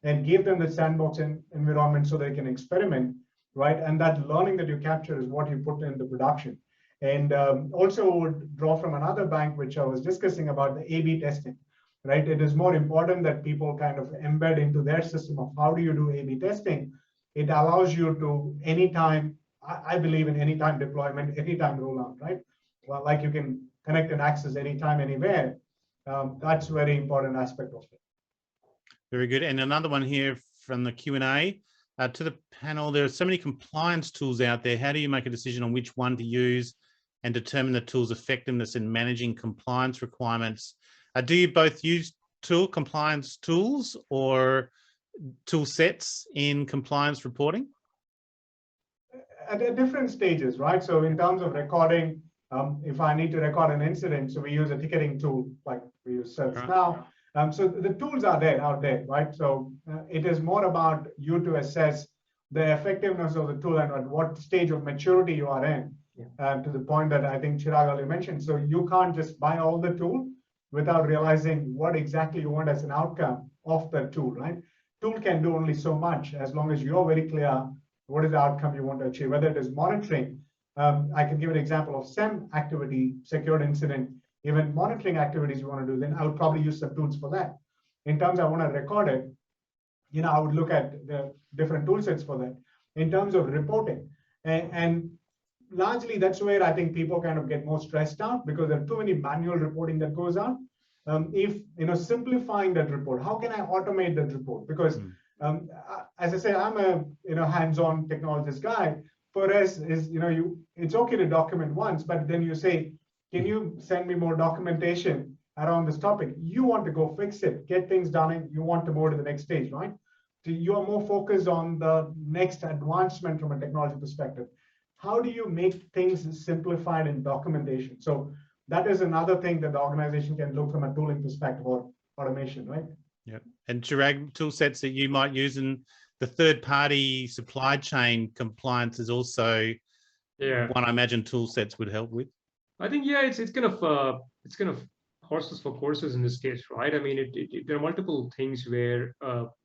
and give them the sandbox environment so they can experiment, right? And that learning that you capture is what you put into production. And also would draw from another bank, which I was discussing about the A/B testing. Right? It is more important that people kind of embed into their system of how do you do A/B testing. It allows you to anytime, I believe in anytime deployment, anytime rollout, right? Well, like you can connect and access anytime, anywhere. That's a very important aspect of it. Very good. And another one here from the Q&A. To the panel, there are so many compliance tools out there. How do you make a decision on which one to use and determine the tool's effectiveness in managing compliance requirements? Do you both use compliance tools or tool sets in compliance reporting? At different stages, right? So in terms of recording, if I need to record an incident, so we use a ticketing tool like we use ServiceNow. So the tools are there out there, right? So it is more about you to assess the effectiveness of the tool and at what stage of maturity you are in, to the point that I think Chirag earlier mentioned. So you can't just buy all the tool without realizing what exactly you want as an outcome of the tool, right? Tool can do only so much as long as you're very clear what is the outcome you want to achieve, whether it is monitoring. I can give an example of SEM activity, secured incident, even monitoring activities you want to do, then I would probably use some tools for that. In terms I want to record it, I would look at the different tool sets for that. In terms of reporting, and largely that's where I think people kind of get more stressed out because there are too many manual reporting that goes on. If simplifying that report, how can I automate that report? Because as I say, I'm a hands-on technologist guy. For us, it's okay to document once, but then you say, can you send me more documentation around this topic? You want to go fix it, get things done, and you want to move to the next stage, right? So you are more focused on the next advancement from a technology perspective. How do you make things simplified in documentation? So that is another thing that the organization can look from a tooling perspective or automation, right? Yeah. And Chirag, tool sets that you might use in the third-party supply chain compliance is also one I imagine tool sets would help with. I think it's kind of horses for courses in this case, right? I mean, there are multiple things where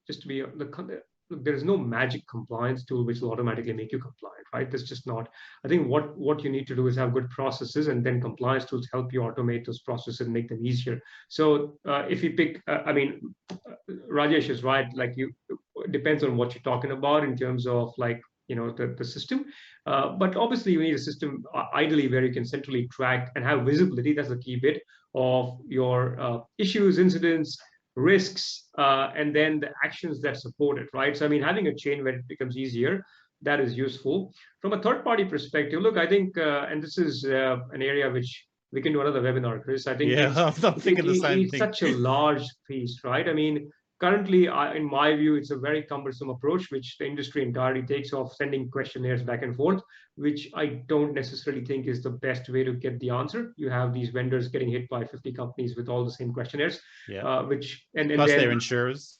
just to be there is no magic compliance tool which will automatically make you compliant, right? That's just not. I think what you need to do is have good processes, and then compliance tools help you automate those processes and make them easier. So if you pick, Rajesh is right. Like it depends on what you're talking about in terms of like the system. But obviously you need a system ideally where you can centrally track and have visibility. That's the key bit of your issues, incidents, risks, and then the actions that support it, right? So I mean, having a chain where it becomes easier, that is useful. From a third-party perspective, look, I think, and this is an area which we can do another webinar, Chris. I think I'm thinking the same it's thing. such a large piece, right? I mean, currently, in my view, it's a very cumbersome approach, which the industry entirely takes of sending questionnaires back and forth, which I don't necessarily think is the best way to get the answer. You have these vendors getting hit by 50 companies with all the same questionnaires, plus their insurers.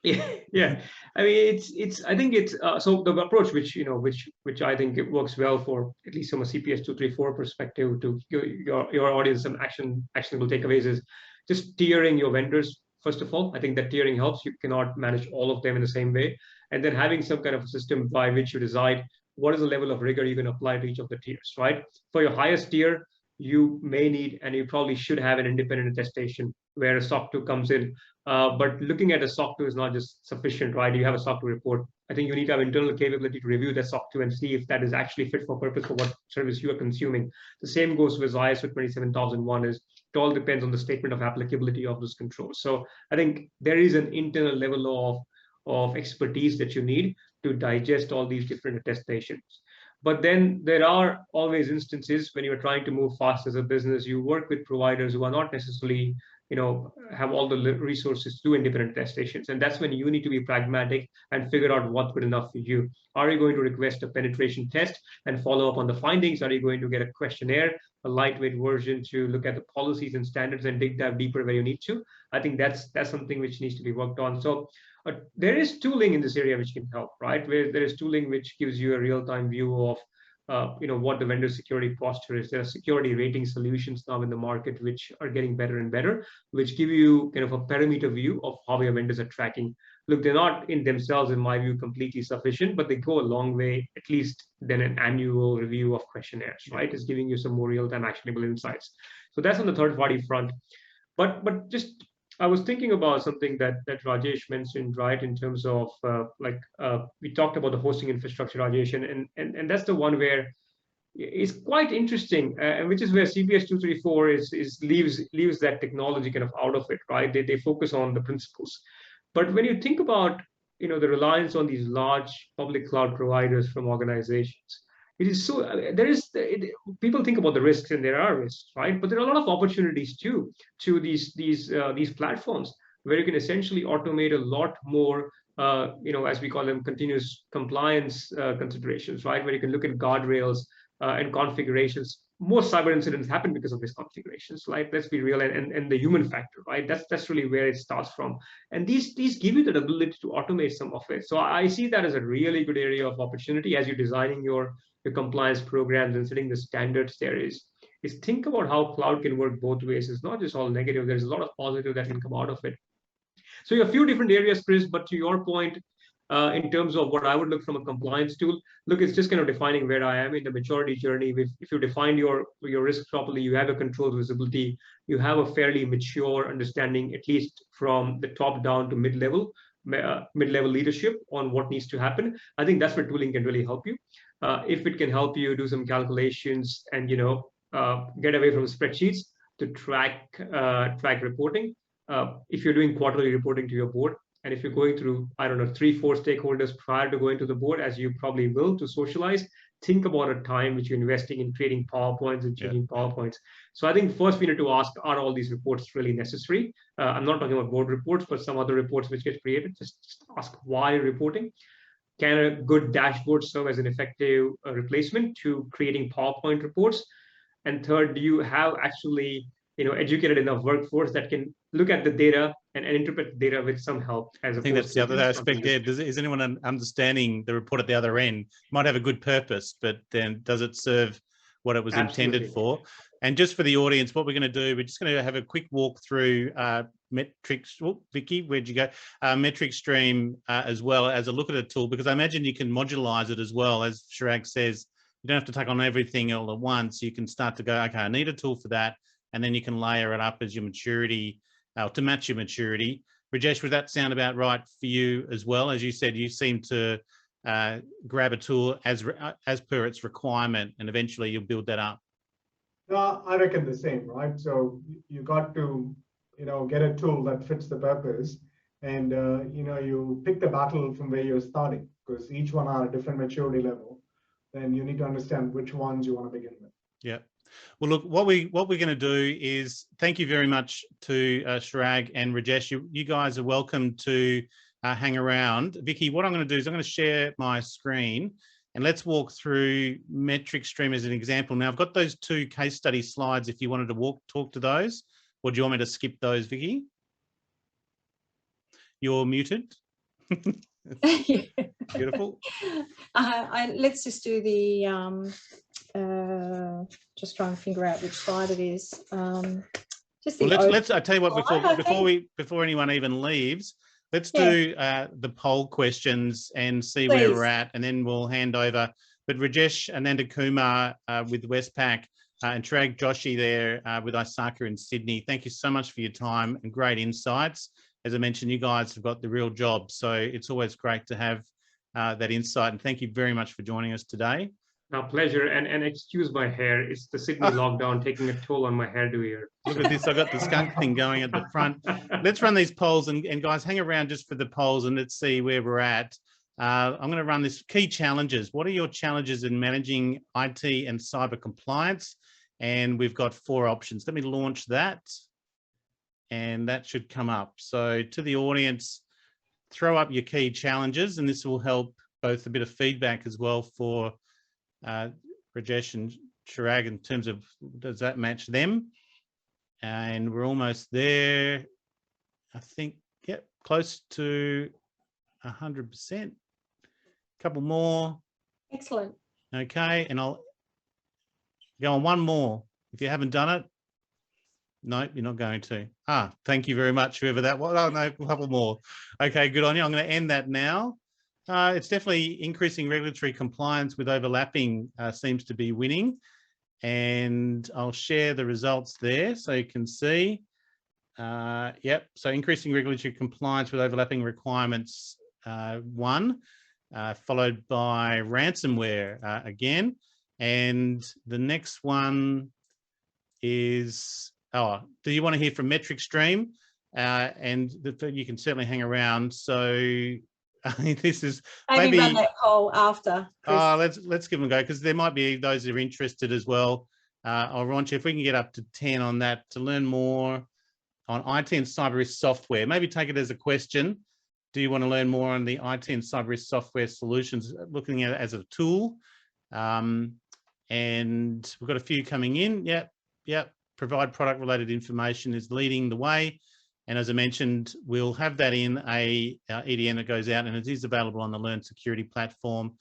Yeah. I mean, I think it's so the approach which I think it works well for, at least from a CPS 234 perspective, to your audience some actionable takeaways is just tiering your vendors. First of all, I think that tiering helps. You cannot manage all of them in the same way. And then having some kind of a system by which you decide what is the level of rigor you can apply to each of the tiers, right? For your highest tier, you may need, and you probably should have, an independent attestation where a SOC 2 comes in. But looking at a SOC 2 is not just sufficient, right? You have a SOC 2 report. I think you need to have internal capability to review that SOC 2 and see if that is actually fit for purpose for what service you are consuming. The same goes with ISO 27001. It all depends on the statement of applicability of those controls. So I think there is an internal level of expertise that you need to digest all these different attestations. But then there are always instances when you're trying to move fast as a business, you work with providers who are not necessarily have all the resources to do independent attestations. And that's when you need to be pragmatic and figure out what's good enough for you. Are you going to request a penetration test and follow up on the findings? Are you going to get a questionnaire, a lightweight version to look at the policies and standards and dig dive deeper where you need to? I think that's something which needs to be worked on. So there is tooling in this area which can help, right? Where there is tooling which gives you a real-time view of what the vendor security posture is. There are security rating solutions now in the market which are getting better and better, which give you kind of a perimeter view of how your vendors are tracking. Look, they're not in themselves, in my view, completely sufficient, but they go a long way, at least than an annual review of questionnaires, right? It's giving you some more real-time actionable insights. So that's on the third-party front. But just I was thinking about something that Rajesh mentioned, right, in terms of we talked about the hosting infrastructure, Rajesh, and that's the one where it's quite interesting, and which is where CPS 234 leaves that technology kind of out of it, right? They focus on the principles. But when you think about the reliance on these large public cloud providers from organizations, it is so people think about the risks, and there are risks, right? But there are a lot of opportunities too to these platforms where you can essentially automate a lot more, as we call them, continuous compliance considerations, right? Where you can look at guardrails and configurations. Most cyber incidents happen because of misconfigurations, right? Let's be real, and the human factor, right? That's really where it starts from. And these give you the ability to automate some of it. So I see that as a really good area of opportunity as you're designing your compliance programs and setting the standards. There is think about how cloud can work both ways. It's not just all negative. There's a lot of positive that can come out of it. So you have a few different areas, Chris, but to your point, in terms of what I would look from a compliance tool, look, it's just kind of defining where I am in the maturity journey. If you define your risk properly, you have a controlled visibility, you have a fairly mature understanding, at least from the top down to mid-level leadership on what needs to happen. I think that's where tooling can really help you. If it can help you do some calculations and get away from spreadsheets to track reporting. If you're doing quarterly reporting to your board, and if you're going through, I don't know, 3-4 stakeholders prior to going to the board, as you probably will, to socialize, think about a time which you're investing in creating PowerPoints and changing PowerPoints. So I think first we need to ask, are all these reports really necessary? I'm not talking about board reports, but some other reports which get created. Just ask why reporting. Can a good dashboard serve as an effective replacement to creating PowerPoint reports? And third, do you have actually educated enough workforce that can look at the data and interpret the data with some help? As I think that's the other aspect. Yeah, is anyone understanding the report at the other end? Might have a good purpose, but then does it serve what it was intended for? And just for the audience, what we're going to do, we're just going to have a quick walk through Metrics. Oh, Vicky, where'd you go? MetricStream as well as a look at a tool, because I imagine you can modularize it as well. As Chirag says, you don't have to take on everything all at once. You can start to go, okay, I need a tool for that. And then you can layer it up as your maturity, to match your maturity. Rajesh, would that sound about right for you as well? As you said, you seem to grab a tool as per its requirement, and eventually you'll build that up. No, I reckon the same, right? So you got to, get a tool that fits the purpose, and you pick the battle from where you're starting, because each one are a different maturity level. Then you need to understand which ones you want to begin with. Yeah. Well, look, what we're going to do is thank you very much to Chirag and Rajesh. You guys are welcome to hang around. Vicky, what I'm going to do is I'm going to share my screen, and let's walk through MetricStream as an example. Now, I've got those 2 case study slides if you wanted to talk to those, or do you want me to skip those, Vicky? You're muted. Beautiful. Let's just do the just trying to figure out which slide it is. Just the let's I tell you what, before anyone even leaves, let's do the poll questions and see where we're at, and then we'll hand over. But Rajesh Ananda Kumar with Westpac and Chirag Joshi there with Isaka in Sydney, thank you so much for your time and great insights. As I mentioned, you guys have got the real job, so it's always great to have that insight, and thank you very much for joining us today. Our pleasure, and excuse my hair. It's the Sydney lockdown taking a toll on my hairdo here. Look at this, I've got the skunk thing going at the front. Let's run these polls, and guys, hang around just for the polls, and let's see where we're at. I'm going to run this key challenges. What are your challenges in managing IT and cyber compliance? And we've got 4 options. Let me launch that. and that should come up. So to the audience, throw up your key challenges, and this will help both a bit of feedback as well for Rajesh and Chirag in terms of, does that match them? And we're almost there. I think, yep, close to 100%. Couple more. Excellent. Okay, and I'll go on one more. If you haven't done it, no, you're not going to. Thank you very much, whoever that was. Oh, no, a couple more. Okay, good on you. I'm going to end that now. It's definitely increasing regulatory compliance with overlapping seems to be winning. And I'll share the results there so you can see. Yep, so increasing regulatory compliance with overlapping requirements, one, followed by ransomware again. And the next one is, do you want to hear from MetricStream? And you can certainly hang around. So this is maybe run that poll after. Let's give them a go, because there might be those who are interested as well. Roncha, if we can get up to 10 on that to learn more on IT and cyber risk software, maybe take it as a question. Do you want to learn more on the IT and cyber risk software solutions, looking at it as a tool? And we've got a few coming in. Yep. Provide product related information is leading the way. And as I mentioned, we'll have that in a EDM that goes out, and it is available on the Learn Security platform.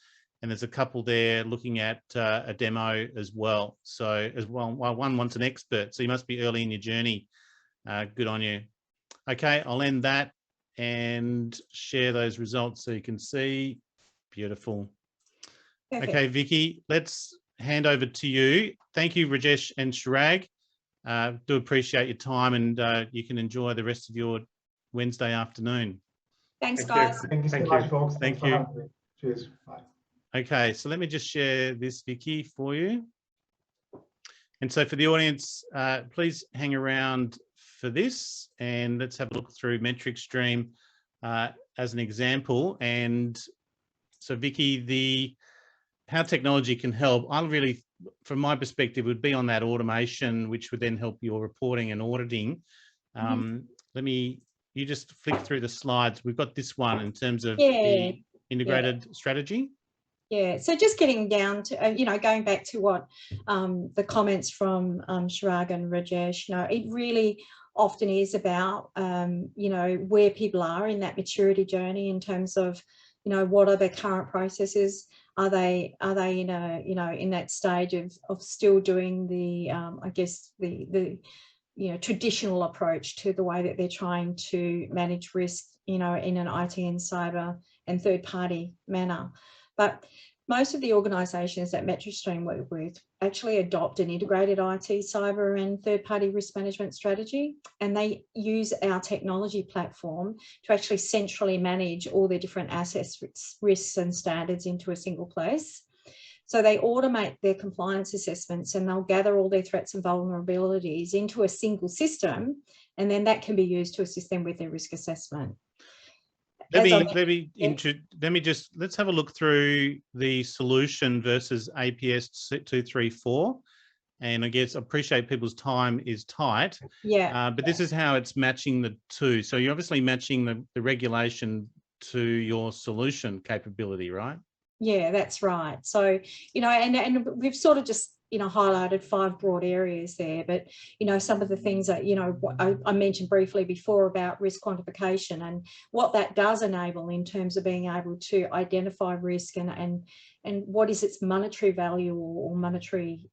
And there's a couple there looking at a demo as well. So as well, one wants an expert, so you must be early in your journey. Good on you. Okay, I'll end that and share those results so you can see. Beautiful. Perfect. Okay, Vicky, let's hand over to you. Thank you, Rajesh and Chirag. Do appreciate your time, and you can enjoy the rest of your Wednesday afternoon. Thanks, guys. Thank you so much, folks. Thank you. Cheers. Bye. Okay, so let me just share this, Vicky, for you. And so for the audience, please hang around for this, and let's have a look through MetricStream as an example. And so, Vicky, how technology can help, I really, from my perspective, would be on that automation, which would then help your reporting and auditing. You just flick through the slides. We've got this one in terms of the integrated strategy. Yeah, so just getting down to, going back to what the comments from Chirag and Rajesh, it really often is about, where people are in that maturity journey in terms of, what are their current processes? Are they in in that stage of still doing the, I guess, the traditional approach to the way that they're trying to manage risk, in an IT and cyber and third party manner. But most of the organisations that MetricStream work with actually adopt an integrated IT, cyber and third-party risk management strategy, and they use our technology platform to actually centrally manage all their different assets, risks and standards into a single place. So they automate their compliance assessments, and they'll gather all their threats and vulnerabilities into a single system, and then that can be used to assist them with their risk assessment. Let's have a look through the solution versus APS 234. And I guess I appreciate people's time is tight. Yeah. But this is how it's matching the two. So you're obviously matching the regulation to your solution capability, right? Yeah, that's right. So, and we've sort of just, highlighted 5 broad areas there, but, some of the things that, I mentioned briefly before about risk quantification and what that does enable in terms of being able to identify risk and what is its monetary value or monetary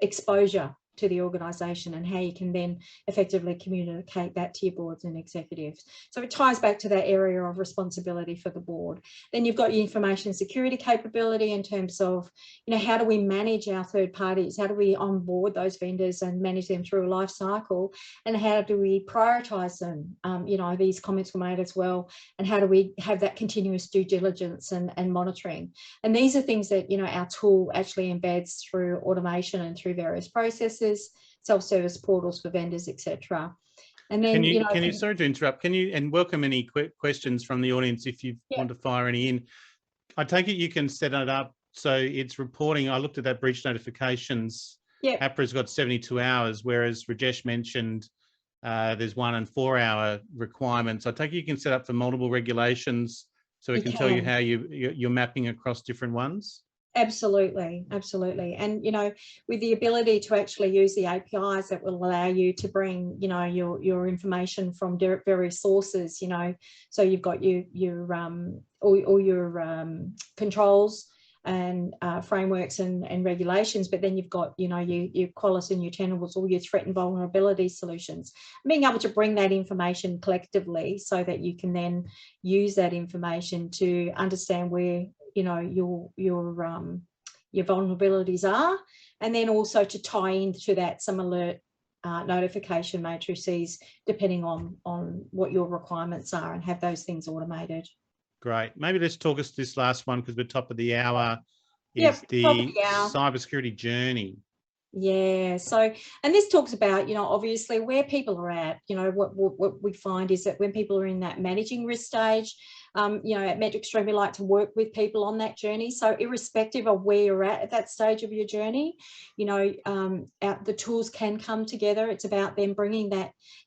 exposure to the organisation, and how you can then effectively communicate that to your boards and executives. So it ties back to that area of responsibility for the board. Then you've got your information security capability in terms of, how do we manage our third parties? How do we onboard those vendors and manage them through a life cycle? And how do we prioritise them? These comments were made as well. And how do we have that continuous due diligence and monitoring? And these are things that, our tool actually embeds through automation and through various processes, self-service portals for vendors, etc. And then, can you, sorry to interrupt, and welcome any questions from the audience if you want to fire any in. I take it you can set it up so it's reporting. I looked at that breach notifications. APRA's got 72 hours, whereas Rajesh mentioned there's 1 and 4 hour requirements. I take it you can set up for multiple regulations, so it can tell you how you're mapping across different ones. Absolutely, absolutely. And, you know, with the ability to actually use the APIs that will allow you to bring, you know, your information from various sources, you know, so you've got all your controls and frameworks and regulations, but then you've got, you know, your qualis and your tenable, all your threat and vulnerability solutions. Being able to bring that information collectively so that you can then use that information to understand where, you know, your vulnerabilities are, and then also to tie into that some alert notification matrices depending on what your requirements are, and have those things automated. Great. Maybe let's talk us this last one, because we're top of the hour. Is the cybersecurity journey. Yeah, so, and this talks about, you know, obviously where people are at. You know, what we find is that when people are in that managing risk stage, you know, at MetricStream, we like to work with people on that journey. So irrespective of where you're at that stage of your journey, you know, the tools can come together. It's about them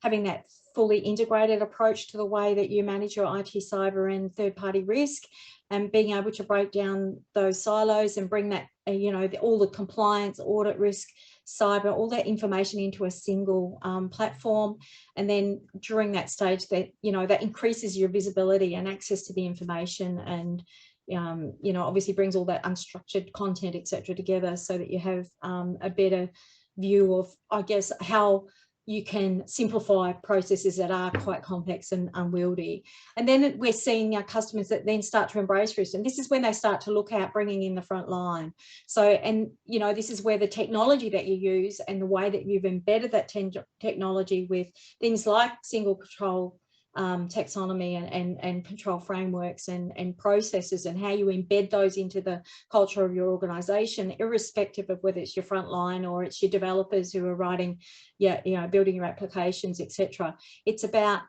having that fully integrated approach to the way that you manage your IT, cyber and third-party risk, and being able to break down those silos and bring that, you know, all the compliance, audit, risk, cyber, all that information into a single platform. And then during that stage, that, you know, that increases your visibility and access to the information, and you know, obviously brings all that unstructured content, etc., together, so that you have a better view of, I guess, how you can simplify processes that are quite complex and unwieldy. And then we're seeing our customers that then start to embrace risk. And this is when they start to look at bringing in the front line. So, and, you know, this is where the technology that you use and the way that you've embedded that technology with things like single control taxonomy and control frameworks and processes, and how you embed those into the culture of your organization, irrespective of whether it's your frontline or it's your developers who are writing, you know, building your applications, etc. It's about,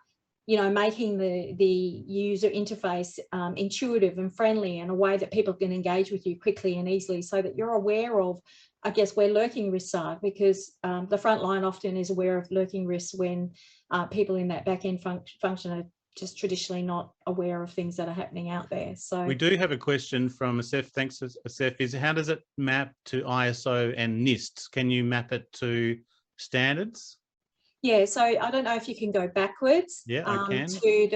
you know, making the user interface intuitive and friendly, in a way that people can engage with you quickly and easily, so that you're aware of, I guess, where lurking risks are, because the front line often is aware of lurking risks when people in that back end function are just traditionally not aware of things that are happening out there. So we do have a question from Asef. Thanks, Asef. Is how does it map to ISO and NIST? Can you map it to standards? Yeah, so I don't know if you can go backwards. Yeah, I can. To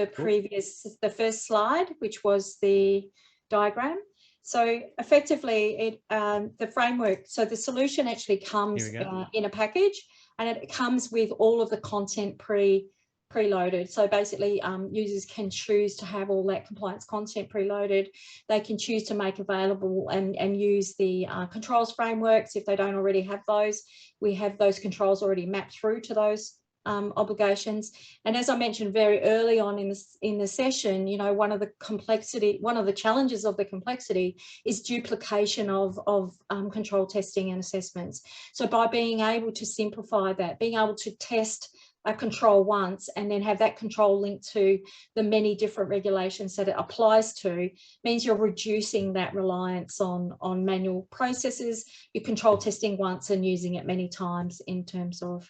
the first slide, which was the diagram. So effectively, the framework, so the solution actually comes in a package, and it comes with all of the content preloaded. So basically, users can choose to have all that compliance content preloaded. They can choose to make available and use the controls frameworks if they don't already have those. We have those controls already mapped through to those obligations. And as I mentioned very early on in the session, you know, one of the challenges of the complexity is duplication of control testing and assessments. So by being able to simplify that, being able to test a control once and then have that control linked to the many different regulations that it applies to, means you're reducing that reliance on manual processes. You're control testing once and using it many times in terms of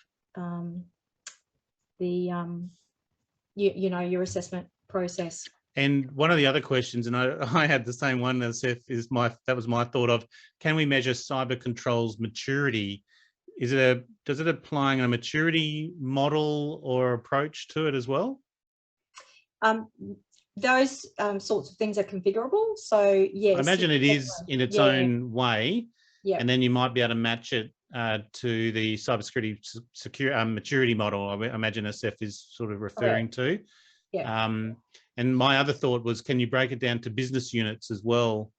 you know, your assessment process. And one of the other questions, and I had the same one as Seth, that was my thought of, can we measure cyber controls maturity? Does it apply a maturity model or approach to it as well? Those sorts of things are configurable. So yes, I imagine it is in its own way. Yeah. And then you might be able to match it to the cybersecurity maturity model. I imagine SF is sort of referring to. Yeah. And my other thought was, can you break it down to business units as well?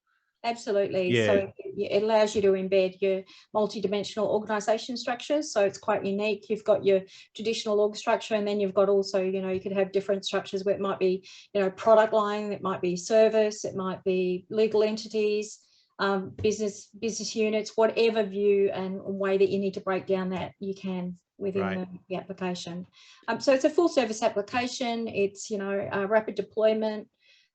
Absolutely. Yeah. So it allows you to embed your multi-dimensional organisation structures. So it's quite unique. You've got your traditional org structure, and then you've got also, you know, you could have different structures where it might be, you know, product line, it might be service, it might be legal entities, business units, whatever view and way that you need to break down that you can within the application. So it's a full service application. It's, you know, rapid deployment.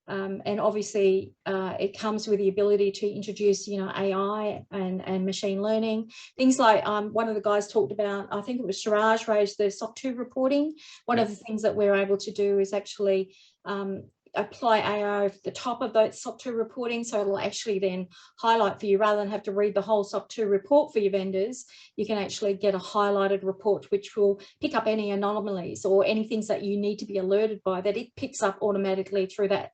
And obviously, it comes with the ability to introduce, AI and machine learning. Things like one of the guys talked about, I think it was Siraj raised the SOC 2 reporting. One of the things that we're able to do is actually apply AI over the top of that SOC 2 reporting, so it'll actually then highlight for you, rather than have to read the whole SOC 2 report for your vendors. You can actually get a highlighted report which will pick up any anomalies or any things that you need to be alerted by, that it picks up automatically through that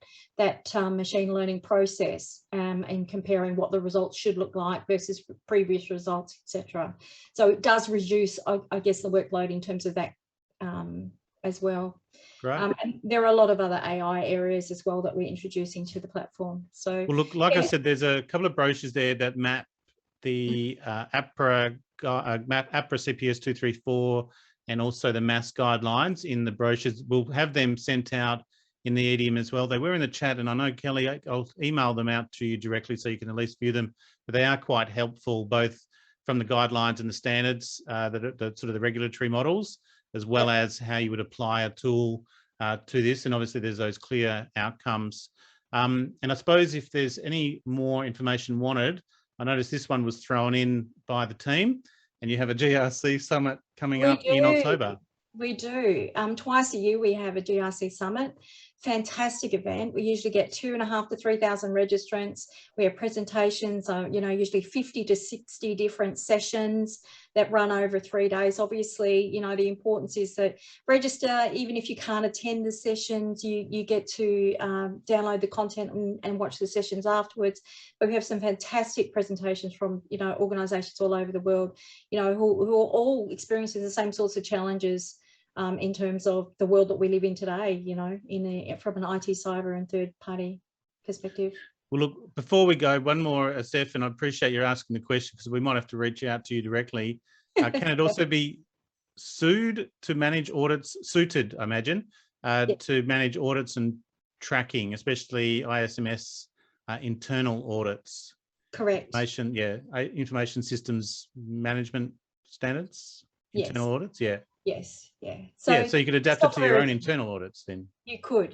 machine learning process, and comparing what the results should look like versus previous results, etc. So it does reduce, I guess, the workload in terms of that as well. Right. And there are a lot of other AI areas as well that we're introducing to the platform. So, well, look, like I said, there's a couple of brochures there that map the APRA CPS 234 and also the MAS guidelines in the brochures. We'll have them sent out in the EDM as well. They were in the chat, and I know, Kelly, I'll email them out to you directly so you can at least view them. But they are quite helpful, both from the guidelines and the standards, the sort of the regulatory models, as well as how you would apply a tool to this. And obviously there's those clear outcomes. And I suppose if there's any more information wanted, I noticed this one was thrown in by the team, and you have a GRC summit coming up in October. We do. Twice a year we have a GRC summit. Fantastic event. We usually get 2,500 to 3,000 registrants. We have presentations, usually 50 to 60 different sessions that run over 3 days. Obviously, the importance is that register, even if you can't attend the sessions, you get to download the content and watch the sessions afterwards. But we have some fantastic presentations from, organisations all over the world, who are all experiencing the same sorts of challenges in terms of the world that we live in today, from an IT, cyber and third party perspective. Well, look, before we go, one more, Steph, and I appreciate you asking the question because we might have to reach out to you directly. Can it also be suited to manage audits, to manage audits and tracking, especially ISMS internal audits? Correct. Information systems management standards, internal audits, Yes, yeah. So you could adapt it to your own internal audits then. You could.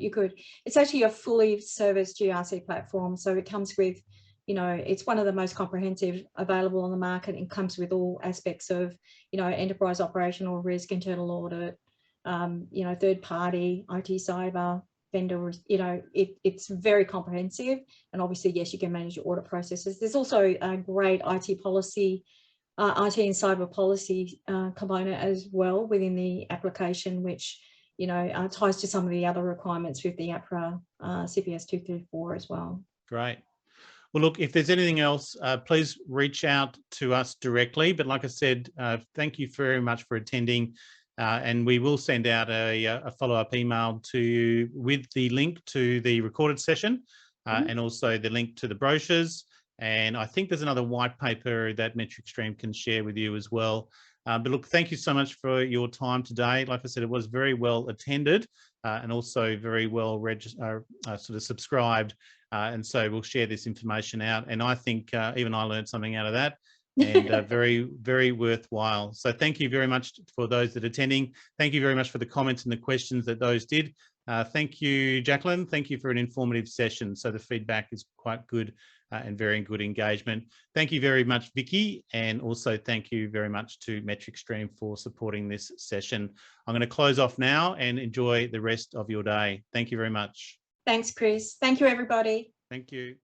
It's actually a fully serviced GRC platform. So it comes with, it's one of the most comprehensive available on the market, and comes with all aspects of, enterprise operational risk, internal audit, third party, IT, cyber, vendors, it's very comprehensive. And obviously, yes, you can manage your audit processes. There's also a great IT policy, IT and cyber policy component as well within the application, which ties to some of the other requirements with the APRA CPS 234 as well. Great. Well, look, if there's anything else, please reach out to us directly. But like I said, thank you very much for attending, and we will send out a follow-up email to you with the link to the recorded session and also the link to the brochures. And I think there's another white paper that MetricStream can share with you as well. But look, thank you so much for your time today. Like I said, it was very well attended and also very well sort of subscribed. And so we'll share this information out. And I think even I learned something out of that, and very, very worthwhile. So thank you very much for those that are attending. Thank you very much for the comments and the questions that those did. Thank you, Jacqueline. Thank you for an informative session. So the feedback is quite good and very good engagement. Thank you very much, Vicky. And also thank you very much to MetricStream for supporting this session. I'm going to close off now and enjoy the rest of your day. Thank you very much. Thanks, Chris. Thank you, everybody. Thank you.